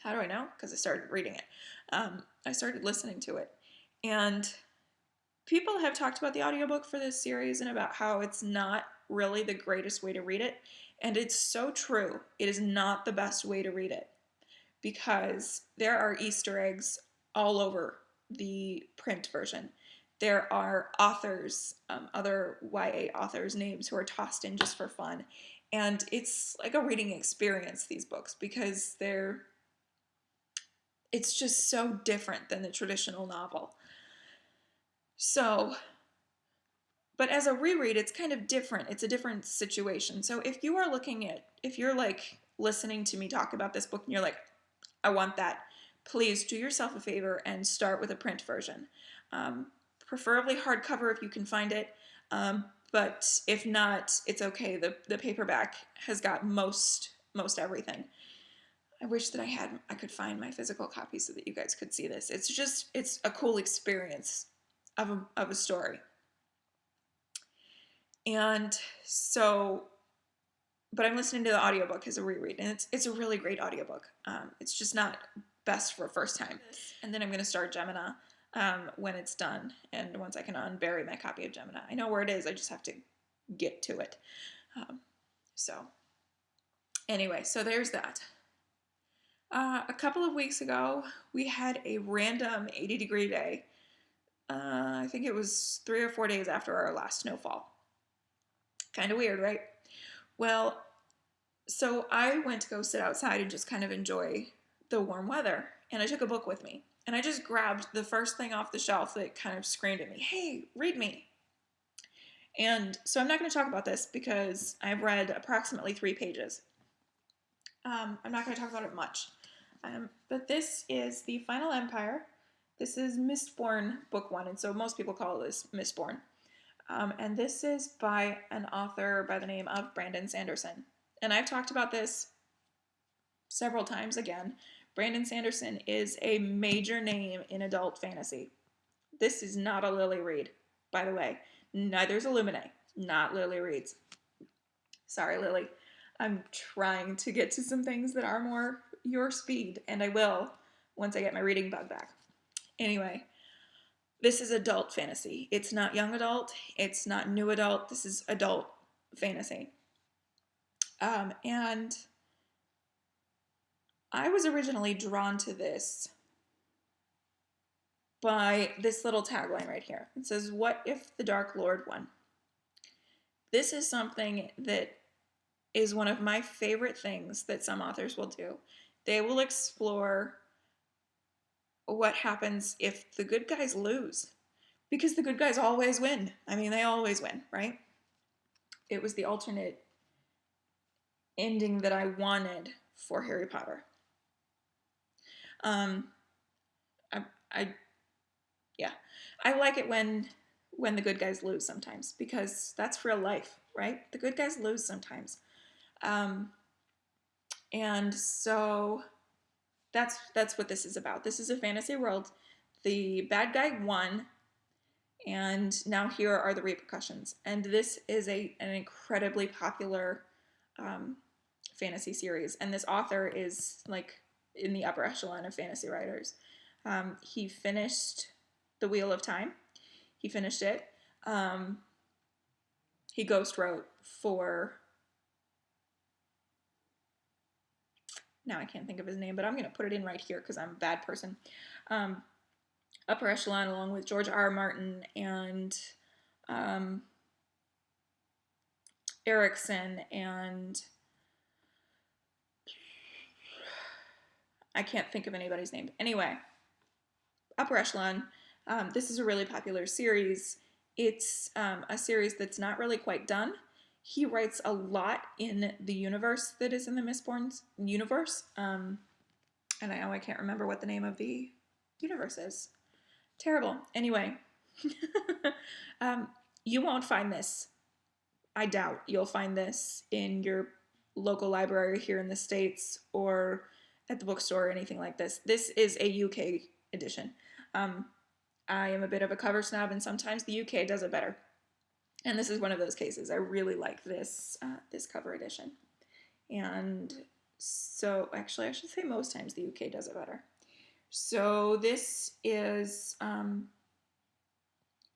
How do I know? Because I started reading it. I started listening to it. And people have talked about the audiobook for this series and about how it's not really the greatest way to read it. And it's so true. It is not the best way to read it, because there are Easter eggs all over the print version. There are authors, other YA authors' names who are tossed in just for fun. And it's like a reading experience, these books, because it's just so different than the traditional novel. So But as a reread, it's kind of different. It's a different situation. So if you're like listening to me talk about this book and you're like, I want that, please do yourself a favor and start with a print version. Preferably hardcover if you can find it. But if not, it's okay. The paperback has got most everything. I wish that I could find my physical copy so that you guys could see this. It's a cool experience of a story. And so, but I'm listening to the audiobook as a reread, and it's a really great audiobook. It's just not best for a first time. And then I'm going to start Gemina when it's done, and once I can unbury my copy of Gemina. I know where it is, I just have to get to it. So anyway, so there's that. A couple of weeks ago, we had a random 80-degree day. I think it was 3 or 4 days after our last snowfall. Kind of weird, right? Well, so I went to go sit outside and just kind of enjoy the warm weather. And I took a book with me. And I just grabbed the first thing off the shelf that kind of screamed at me, hey, read me. And so I'm not going to talk about this because I've read approximately 3 pages. I'm not going to talk about it much. But this is The Final Empire. This is Mistborn book 1. And so most people call this Mistborn. And this is by an author by the name of Brandon Sanderson. And I've talked about this several times again. Brandon Sanderson is a major name in adult fantasy. This is not a Lily Reed, by the way. Neither is Illuminae. Not Lily Reed's. Sorry, Lily. I'm trying to get to some things that are more your speed, and I will once I get my reading bug back. Anyway, this is adult fantasy. It's not young adult. It's not new adult. This is adult fantasy. And I was originally drawn to this by this little tagline right here. It says, "What if the Dark Lord won?" This is something that is one of my favorite things that some authors will do. They will explore what happens if the good guys lose. Because the good guys always win. I mean, they always win, right? It was the alternate ending that I wanted for Harry Potter. I like it when the good guys lose sometimes, because that's real life, right? The good guys lose sometimes. And so that's what this is about. This is a fantasy world. The bad guy won, and now here are the repercussions. And this is an incredibly popular fantasy series. And this author is like in the upper echelon of fantasy writers. He finished The Wheel of Time. He finished it. He ghost wrote for... Now I can't think of his name, but I'm going to put it in right here because I'm a bad person. Upper echelon, along with George R. R. Martin and Erickson, and I can't think of anybody's name. Anyway, upper echelon. This is a really popular series. It's a series that's not really quite done. He writes a lot in the universe that is in the Mistborn universe. And I can't remember what the name of the universe is. Terrible. Anyway, you won't find this. I doubt you'll find this in your local library here in the States or at the bookstore or anything like this. This is a UK edition. I am a bit of a cover snob, and sometimes the UK does it better. And this is one of those cases. I really like this this cover edition. And so, actually, I should say most times the UK does it better. So this is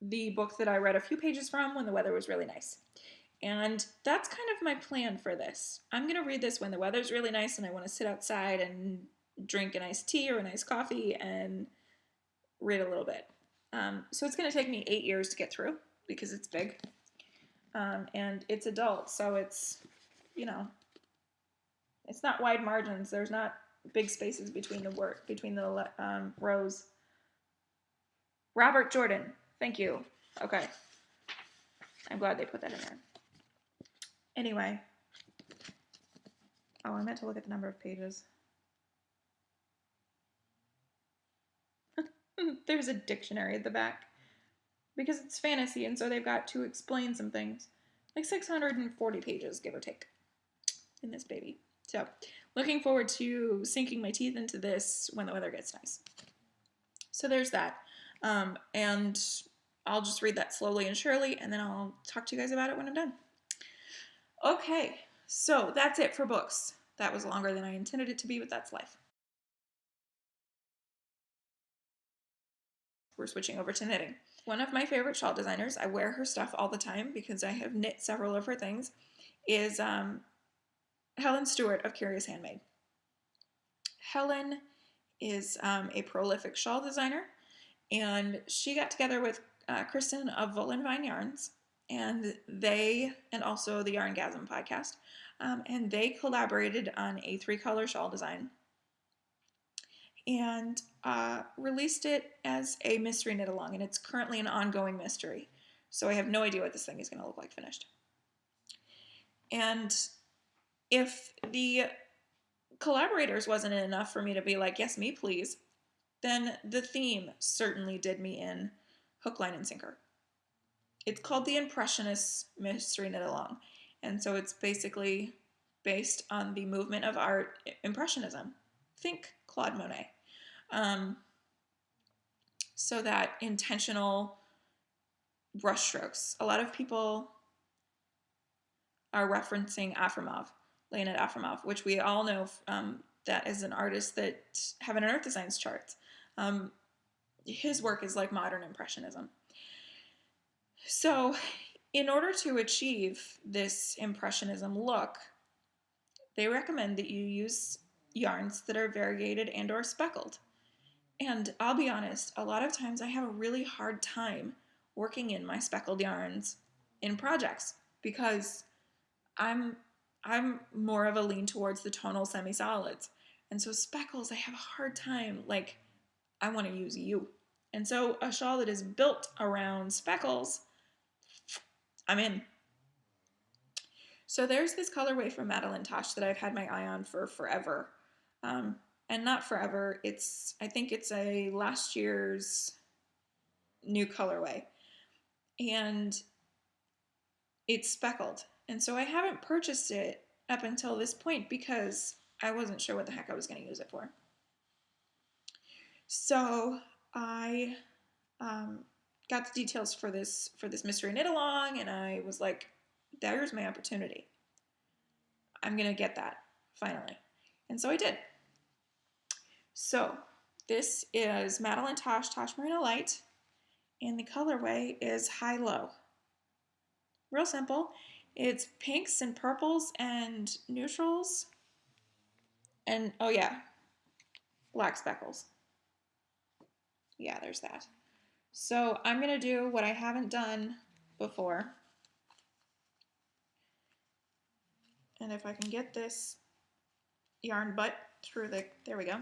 the book that I read a few pages from when the weather was really nice. And that's kind of my plan for this. I'm going to read this when the weather's really nice and I want to sit outside and drink a nice tea or a nice coffee and read a little bit. So it's going to take me 8 years to get through because it's big. And it's adult, so it's, it's not wide margins. There's not big spaces between the rows. Robert Jordan, thank you. Okay. I'm glad they put that in there. Anyway. Oh, I meant to look at the number of pages. There's a dictionary at the back. Because it's fantasy, and so they've got to explain some things. Like 640 pages, give or take, in this baby. So, looking forward to sinking my teeth into this when the weather gets nice. So there's that. And I'll just read that slowly and surely, and then I'll talk to you guys about it when I'm done. Okay, so that's it for books. That was longer than I intended it to be, but that's life. We're switching over to knitting. One of my favorite shawl designers, I wear her stuff all the time because I have knit several of her things, is Helen Stewart of Curious Handmade. Helen is a prolific shawl designer, and she got together with Kristen of Volenvine Yarns, and also the Yarngasm podcast, and they collaborated on a 3-color shawl design and released it as a mystery knit along, and it's currently an ongoing mystery, so I have no idea what this thing is going to look like finished. And if the collaborators wasn't enough for me to be like, yes, me please, then the theme certainly did me in hook, line, and sinker. It's called the Impressionist Mystery Knit Along, and so it's basically based on the movement of art, Impressionism. Think Claude Monet. So that intentional brushstrokes. A lot of people are referencing Afromov, Leonid Afromov, which we all know that is an artist that Heaven and Earth Designs charts. His work is like modern Impressionism. So in order to achieve this Impressionism look, they recommend that you use yarns that are variegated and or speckled. And I'll be honest, a lot of times I have a really hard time working in my speckled yarns in projects because I'm more of a lean towards the tonal semi-solids. And so speckles, I have a hard time, like, I want to use you. And so a shawl that is built around speckles, I'm in. So there's this colorway from Madeline Tosh that I've had my eye on for forever. And not forever, I think it's a last year's new colorway. And it's speckled. And so I haven't purchased it up until this point because I wasn't sure what the heck I was going to use it for. So I got the details for this mystery knit along, and I was like, there's my opportunity. I'm going to get that, finally. And so I did. So this is Madeline Tosh Merino Light, and the colorway is High-Low. Real simple. It's pinks and purples and neutrals. And, oh yeah, black speckles. Yeah, there's that. So I'm going to do what I haven't done before. And if I can get this yarn butt through there we go.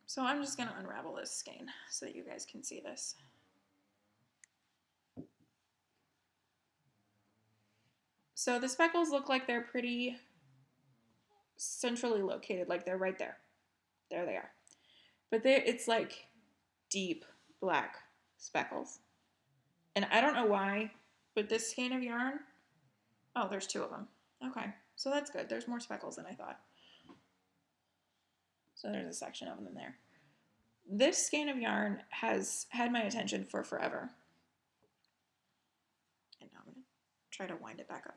So I'm just going to unravel this skein so that you guys can see this. So the speckles look like they're pretty centrally located, like they're right there. There they are. But it's like deep black speckles. And I don't know why, but this skein of yarn, oh, there's 2 of them. Okay, so that's good. There's more speckles than I thought. So there's a section of them there. This skein of yarn has had my attention for forever. And now I'm going to try to wind it back up.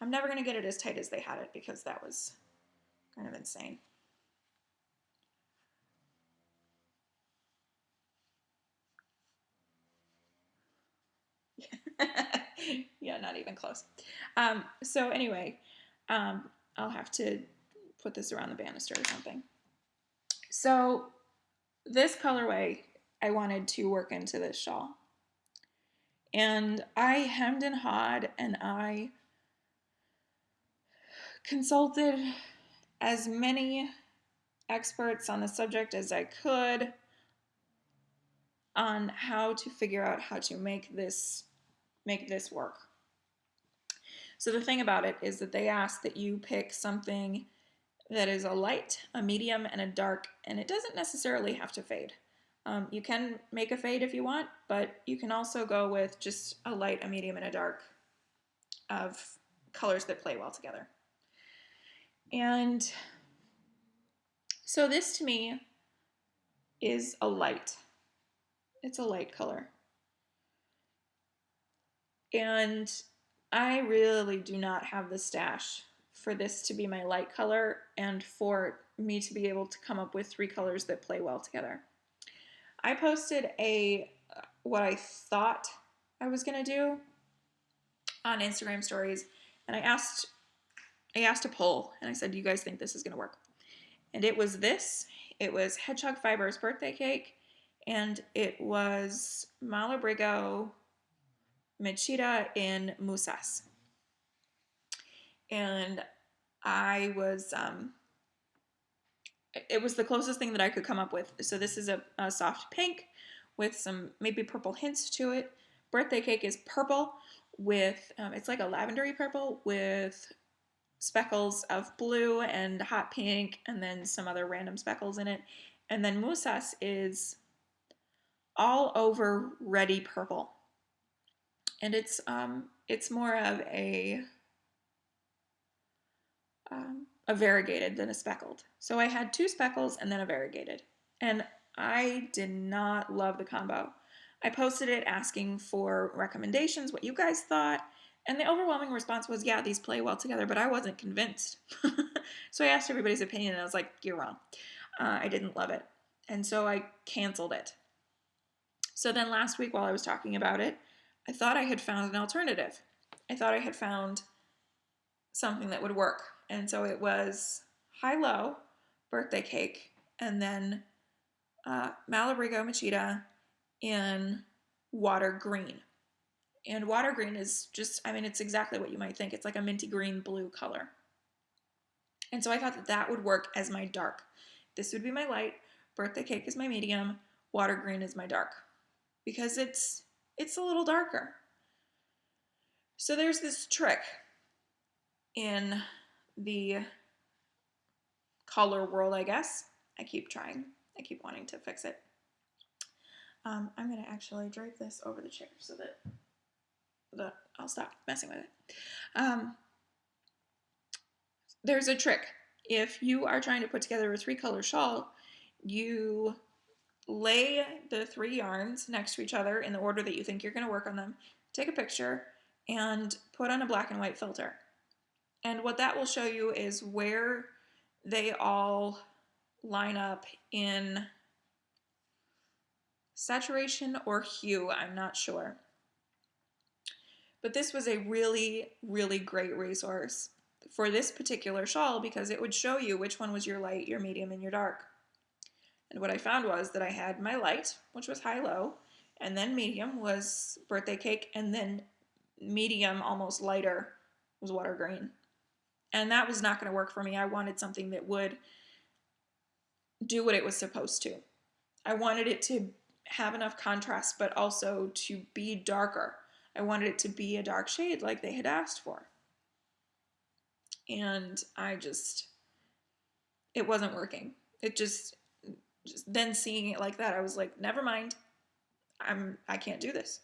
I'm never going to get it as tight as they had it because that was kind of insane. Yeah, not even close. So anyway, I'll have to put this around the banister or something. So this colorway I wanted to work into this shawl. And I hemmed and hawed, and I consulted as many experts on the subject as I could. on how to figure out how to make this work. So the thing about it is that they ask that you pick something that is a light, a medium, and a dark, and it doesn't necessarily have to fade. You can make a fade if you want, but you can also go with just a light, a medium, and a dark of colors that play well together. And so this to me is a light. It's a light color. And I really do not have the stash for this to be my light color and for me to be able to come up with 3 colors that play well together. I posted what I thought I was gonna do on Instagram stories, and I asked a poll, and I said, do you guys think this is gonna work? And it was this. It was Hedgehog Fiber's birthday cake, and it was Malabrigo Mechita in Musas. And I was, it was the closest thing that I could come up with. So this is a soft pink with some maybe purple hints to it. Birthday cake is purple with, it's like a lavendery purple with speckles of blue and hot pink and then some other random speckles in it. And then Musas is all over reddy purple. And it's more of a variegated than a speckled. So I had 2 speckles and then a variegated. And I did not love the combo. I posted it asking for recommendations, what you guys thought, and the overwhelming response was, yeah, these play well together, but I wasn't convinced. So I asked everybody's opinion, and I was like, you're wrong. I didn't love it. And so I canceled it. So then last week while I was talking about it, I thought I had found an alternative. I thought I had found something that would work. And so it was high-low birthday cake and then Malabrigo Mechita in water green. And water green is just, I mean, it's exactly what you might think. It's like a minty green blue color. And so I thought that that would work as my dark. This would be my light, birthday cake is my medium, water green is my dark. Because it's a little darker. So there's this trick in the color world, I guess. I keep trying. I keep wanting to fix it. I'm going to actually drape this over the chair so that I'll stop messing with it. There's a trick. If you are trying to put together a 3-color shawl, you lay the 3 yarns next to each other in the order that you think you're going to work on them, take a picture, and put on a black and white filter. And what that will show you is where they all line up in saturation or hue, I'm not sure. But this was a really, really great resource for this particular shawl because it would show you which one was your light, your medium, and your dark. And what I found was that I had my light, which was high-low, and then medium was birthday cake, and then medium, almost lighter, was water green. And that was not going to work for me. I wanted something that would do what it was supposed to. I wanted it to have enough contrast, but also to be darker. I wanted it to be a dark shade like they had asked for. And it wasn't working. It just then seeing it like that, I was like, never mind. I can't do this.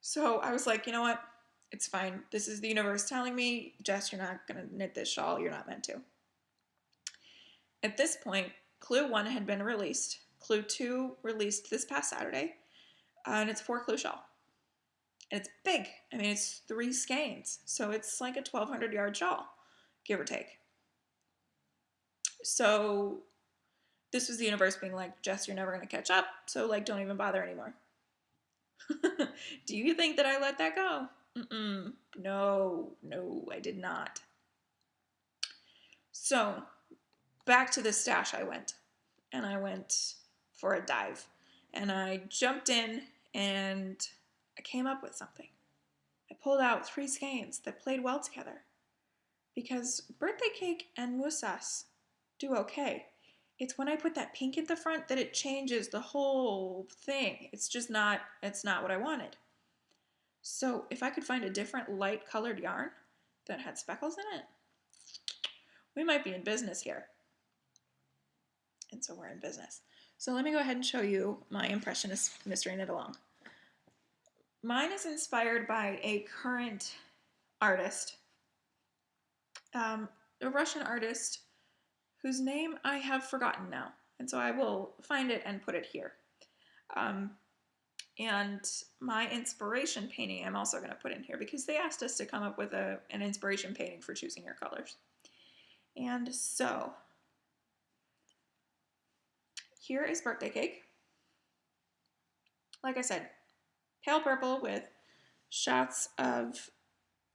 So I was like, you know what? It's fine. This is the universe telling me, Jess, you're not going to knit this shawl. You're not meant to. At this point, Clue 1 had been released. Clue 2 released this past Saturday. And it's a 4-clue shawl. And it's big. I mean, it's 3 skeins. So it's like a 1,200-yard shawl, give or take. So this was the universe being like, Jess, you're never going to catch up. So, like, don't even bother anymore. Do you think that I let that go? No, I did not. So, back to the stash I went. And I went for a dive. And I jumped in and I came up with something. I pulled out 3 skeins that played well together. Because birthday cake and Musas do okay. it's when I put that pink at the front that it changes the whole thing. It's not what I wanted. So if I could find a different light colored yarn that had speckles in it, we might be in business here. And so we're in business. So let me go ahead and show you my Impressionist Mystery Knit Along. Mine is inspired by a current artist, a Russian artist whose name I have forgotten now. And so I will find it and put it here. And my inspiration painting I'm also going to put in here because they asked us to come up with an inspiration painting for choosing your colors. And so here is Birthday Cake. Like I said, pale purple with shots of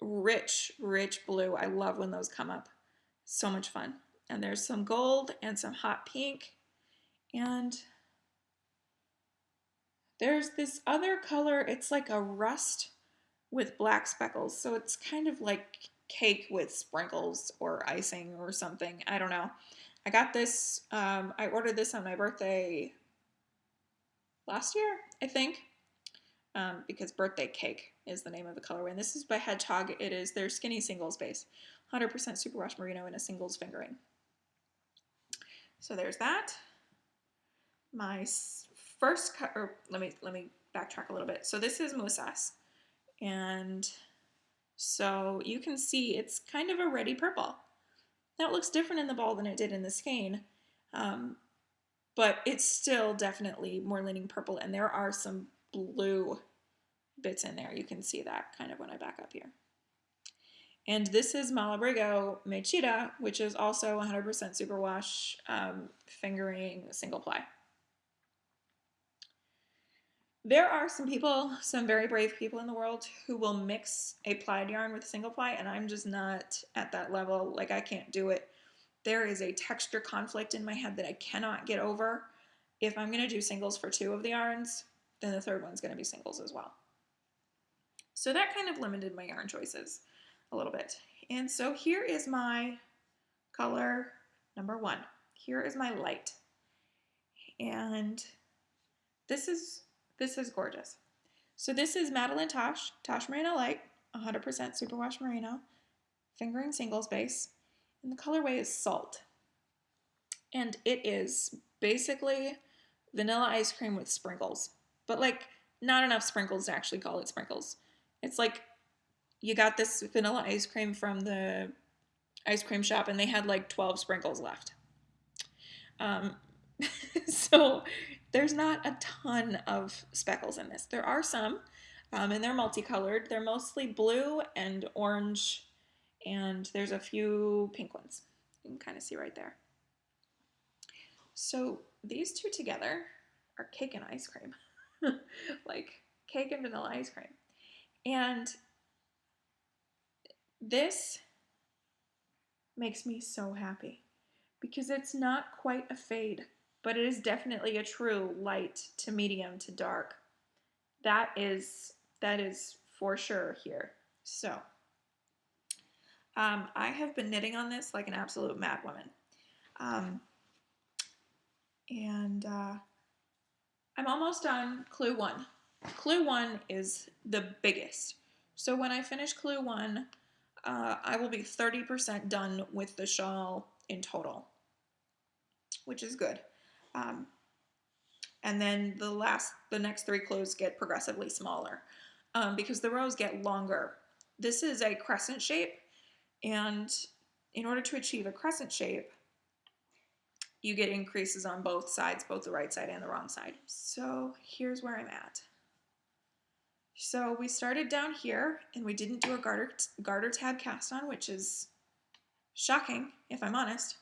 rich, rich blue. I love when those come up. So much fun. And there's some gold and some hot pink. And there's this other color. It's like a rust with black speckles. So it's kind of like cake with sprinkles or icing or something. I don't know. I got this, I ordered this on my birthday last year, I think, because Birthday Cake is the name of the colorway. And this is by Hedgehog. It is their skinny singles base. 100% superwash merino in a singles fingering. So there's that. My first let me backtrack a little bit. So this is Musas, and so you can see it's kind of a reddy purple. Now it looks different in the ball than it did in the skein, but it's still definitely more leaning purple, and there are some blue bits in there. You can see that kind of when I back up here. And this is Malabrigo Mechita, which is also 100% superwash fingering single ply. There are some people, some very brave people in the world who will mix a plied yarn with single ply, and I'm just not at that level. Like, I can't do it. There is a texture conflict in my head that I cannot get over. If I'm going to do singles for 2 of the yarns, then the third one's going to be singles as well. So that kind of limited my yarn choices a little bit. And so here is my color number 1. Here is my light. And this is gorgeous. So this is Madeline Tosh Merino Light, 100% superwash merino, fingering singles base, and the colorway is Salt. And it is basically vanilla ice cream with sprinkles, but like not enough sprinkles to actually call it sprinkles. It's like you got this vanilla ice cream from the ice cream shop and they had like 12 sprinkles left. So there's not a ton of speckles in this. There are some, and they're multicolored. They're mostly blue and orange, and there's a few pink ones. You can kind of see right there. So these two together are cake and ice cream. Like cake and vanilla ice cream. And this makes me so happy because it's not quite a fade, but it is definitely a true light to medium to dark. That is for sure here. So I have been knitting on this like an absolute mad woman. And I'm almost done Clue 1. Clue 1 is the biggest. So when I finish Clue 1, I will be 30% done with the shawl in total, which is good. And then the next 3 clues get progressively smaller because the rows get longer. This is a crescent shape, and in order to achieve a crescent shape, you get increases on both sides, both the right side and the wrong side. So here's where I'm at. So we started down here, and we didn't do a garter tab cast on, which is shocking, if I'm honest,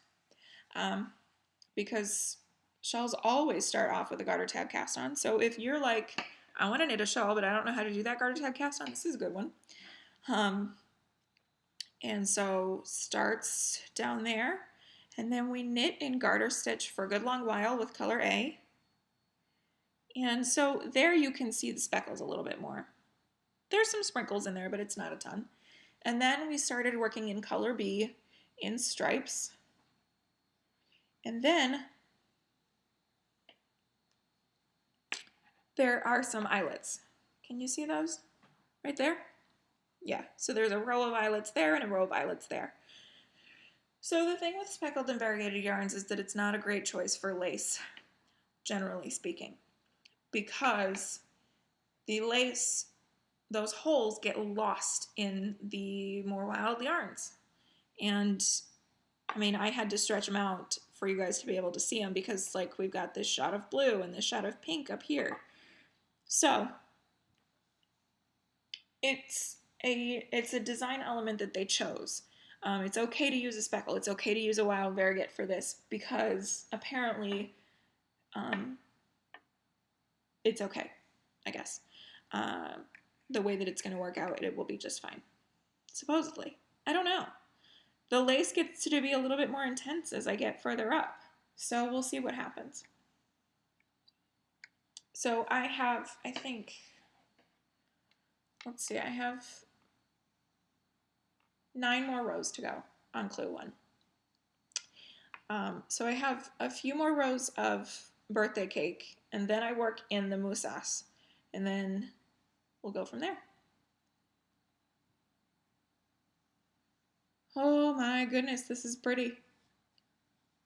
because shawls always start off with a garter tab cast on. So if you're like, I want to knit a shawl, but I don't know how to do that garter tab cast on, this is a good one. And so starts down there, and then we knit in garter stitch for a good long while with color A. And so there you can see the speckles a little bit more. There's some sprinkles in there, but it's not a ton. And then we started working in color B in stripes. And then there are some eyelets. Can you see those right there? Yeah, so there's a row of eyelets there and a row of eyelets there. So the thing with speckled and variegated yarns is that it's not a great choice for lace, generally speaking, because the lace, those holes get lost in the more wild yarns. And I mean, I had to stretch them out for you guys to be able to see them because like we've got this shot of blue and this shot of pink up here. So it's a design element that they chose. It's okay to use a speckle. It's okay to use a wild variegate for this because apparently it's okay, I guess. The way that it's going to work out, it will be just fine. Supposedly. I don't know. The lace gets to be a little bit more intense as I get further up. So we'll see what happens. So I have, I think, let's see, I have 9 more rows to go on Clue 1. So I have a few more rows of birthday cake, and then I work in the moussas, and then we'll go from there. Oh my goodness, this is pretty.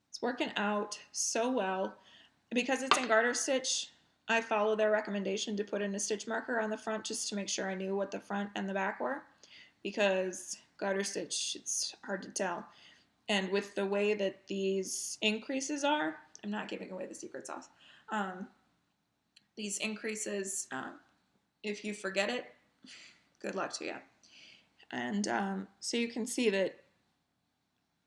It's working out so well. Because it's in garter stitch, I follow their recommendation to put in a stitch marker on the front just to make sure I knew what the front and the back were. Because garter stitch, it's hard to tell. And with the way that these increases are, I'm not giving away the secret sauce. These increases, if you forget it, good luck to you. And so you can see that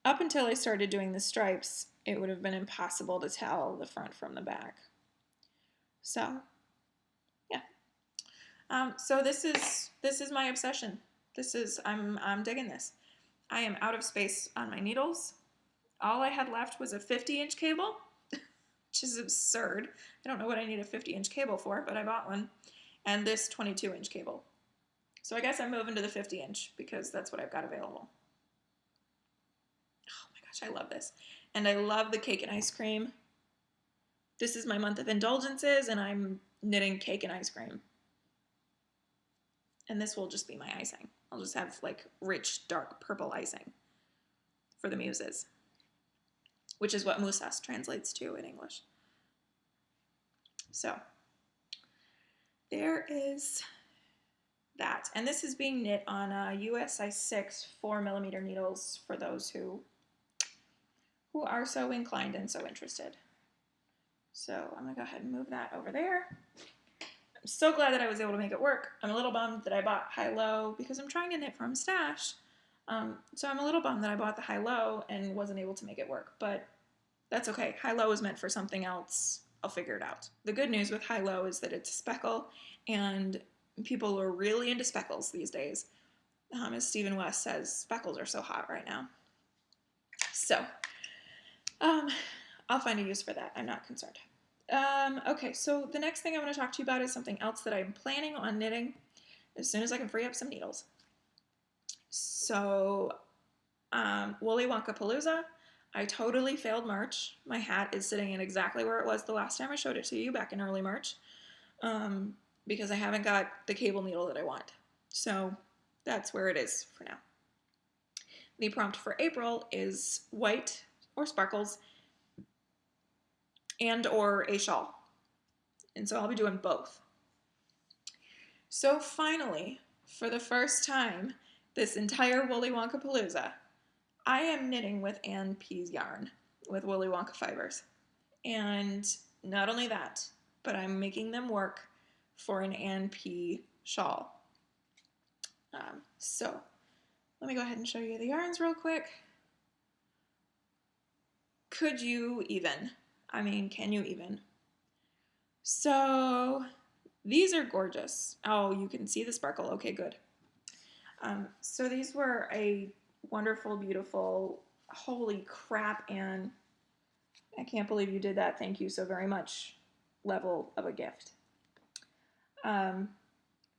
up until I started doing the stripes, it would have been impossible to tell the front from the back. So, yeah. So this is my obsession. I'm digging this. I am out of space on my needles. All I had left was a 50-inch cable, which is absurd. I don't know what I need a 50-inch cable for, but I bought one, and this 22-inch cable. So I guess I'm moving to the 50-inch because that's what I've got available. Oh my gosh, I love this. And I love the cake and ice cream. This is my month of indulgences, and I'm knitting cake and ice cream. And this will just be my icing. I'll just have like rich, dark purple icing for the muses, which is what moussas translates to in English. So there is that. And this is being knit on US size 6 4mm needles for those who are so inclined and so interested. So I'm going to go ahead and move that over there. I'm so glad that I was able to make it work. I'm a little bummed that I bought high-low because I'm trying to knit from stash. So I'm a little bummed that I bought the high-low and wasn't able to make it work, but that's okay. High-low is meant for something else. I'll figure it out. The good news with high-low is that it's a speckle, and people are really into speckles these days. As Stephen West says, speckles are so hot right now. So, I'll find a use for that. I'm not concerned. Okay, so the next thing I want to talk to you about is something else that I'm planning on knitting as soon as I can free up some needles. So, Woolly Wonka Palooza. I totally failed March. My hat is sitting in exactly where it was the last time I showed it to you back in early March, because I haven't got the cable needle that I want. So that's where it is for now. The prompt for April is white or sparkles and or a shawl. And so I'll be doing both. So finally, for the first time this entire Woolly Wonka Palooza, I am knitting with Ann P's yarn with Woolly Wonka fibers. And not only that, but I'm making them work for an Ann P shawl. So let me go ahead and show you the yarns real quick. Could you even? I mean, can you even? So these are gorgeous. Oh, you can see the sparkle. Okay, good. So these were a wonderful, beautiful, holy crap, Anne. I can't believe you did that. Thank you so very much level of a gift.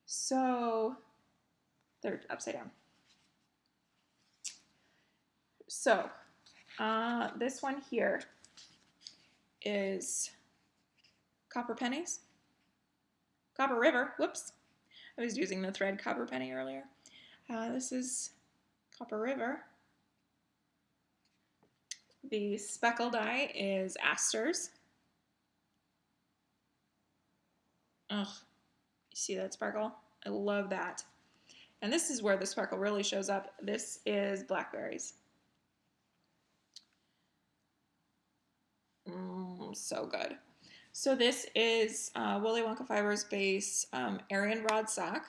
So they're upside down. So this one here is Copper Pennies. Copper River. Whoops. I was using the thread Copper Penny earlier. This is Copper River. The speckle dye is Asters. Ugh, you see that sparkle? I love that. And this is where the sparkle really shows up. This is Blackberries. So good. So this is Willy Wonka Fibers base Arian Rod sock.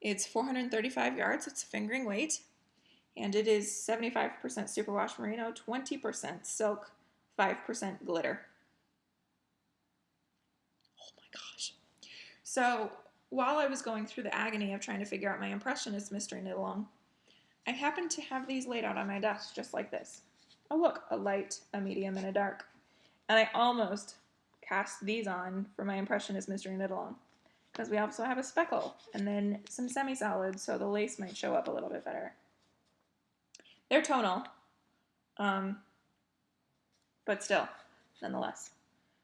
It's 435 yards. It's fingering weight. And it is 75% superwash merino, 20% silk, 5% glitter. Oh my gosh. So while I was going through the agony of trying to figure out my Impressionist mystery knit along, I happened to have these laid out on my desk just like this. Oh look, a light, a medium, and a dark. And I almost cast these on for my Impressionist mystery knit along, because we also have a speckle and then some semi-solid, so the lace might show up a little bit better. They're tonal, but still, nonetheless.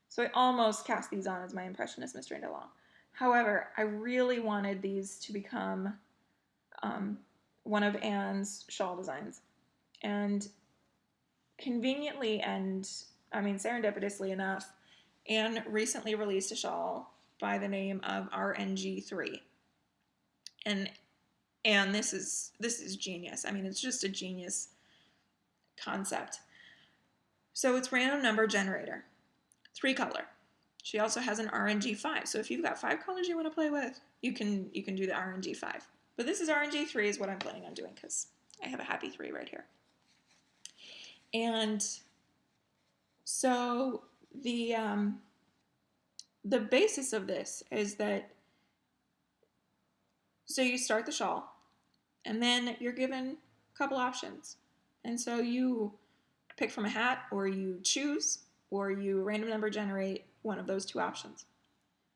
So I almost cast these on as my Impressionist mystery knit along. However, I really wanted these to become one of Anne's shawl designs. And conveniently and, I mean, serendipitously enough, Anne recently released a shawl by the name of RNG3. And this is genius. I mean, it's just a genius concept. So it's random number generator, 3 color. She also has an RNG5. So if you've got 5 colors you want to play with, you can do the RNG5. But this is RNG3 is what I'm planning on doing, because I have a happy 3 right here. And so the basis of this is that, so you start the shawl, and then you're given a couple options. And so you pick from a hat, or you choose, or you random number generate one of those 2 options.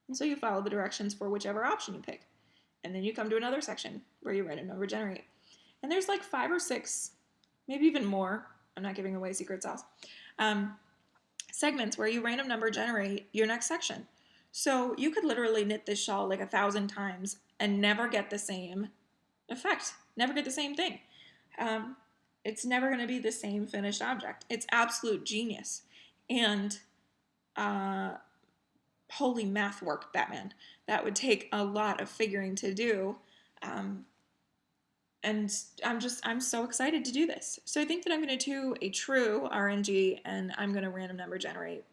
And so you follow the directions for whichever option you pick. And then you come to another section where you random number generate. And there's like 5 or 6, maybe even more, I'm not giving away secret sauce, segments where you random number generate your next section. So you could literally knit this shawl like 1,000 times and never get the same effect, never get the same thing. It's never going to be the same finished object. It's absolute genius. And holy math work, Batman. That would take a lot of figuring to do. And I'm so excited to do this. So I think that I'm going to do a true RNG, and I'm going to random number generate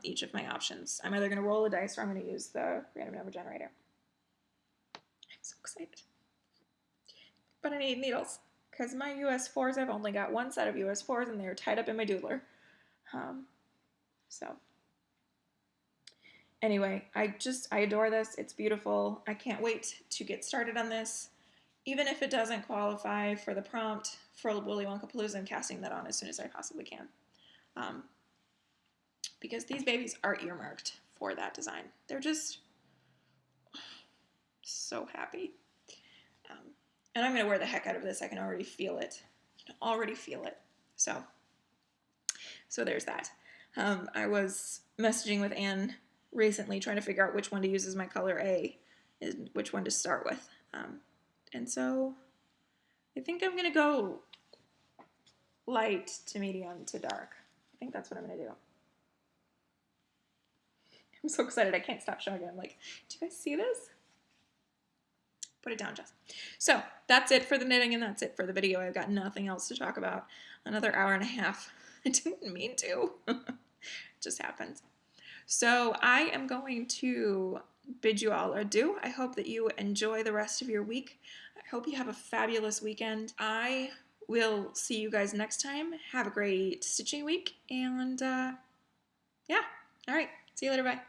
each of my options. I'm either going to roll a dice or I'm going to use the random number generator. I'm so excited. But I need needles, because my US 4s, I've only got 1 set of US 4s, and they're tied up in my doodler. So anyway, I adore this. It's beautiful. I can't wait to get started on this. Even if it doesn't qualify for the prompt for Willy Wonka Palooza, I'm casting that on as soon as I possibly can. Because these babies are earmarked for that design. They're just so happy. And I'm going to wear the heck out of this. I can already feel it. I can already feel it. So there's that. I was messaging with Anne recently trying to figure out which one to use as my color A and which one to start with. And so I think I'm going to go light to medium to dark. I think that's what I'm going to do. I'm so excited. I can't stop showing it. I'm like, do you guys see this? Put it down, Jess. So that's it for the knitting, and that's it for the video. I've got nothing else to talk about. Another hour and a half. I didn't mean to. It just happens. So I am going to bid you all adieu. I hope that you enjoy the rest of your week. I hope you have a fabulous weekend. I will see you guys next time. Have a great stitching week, and yeah. All right. See you later. Bye.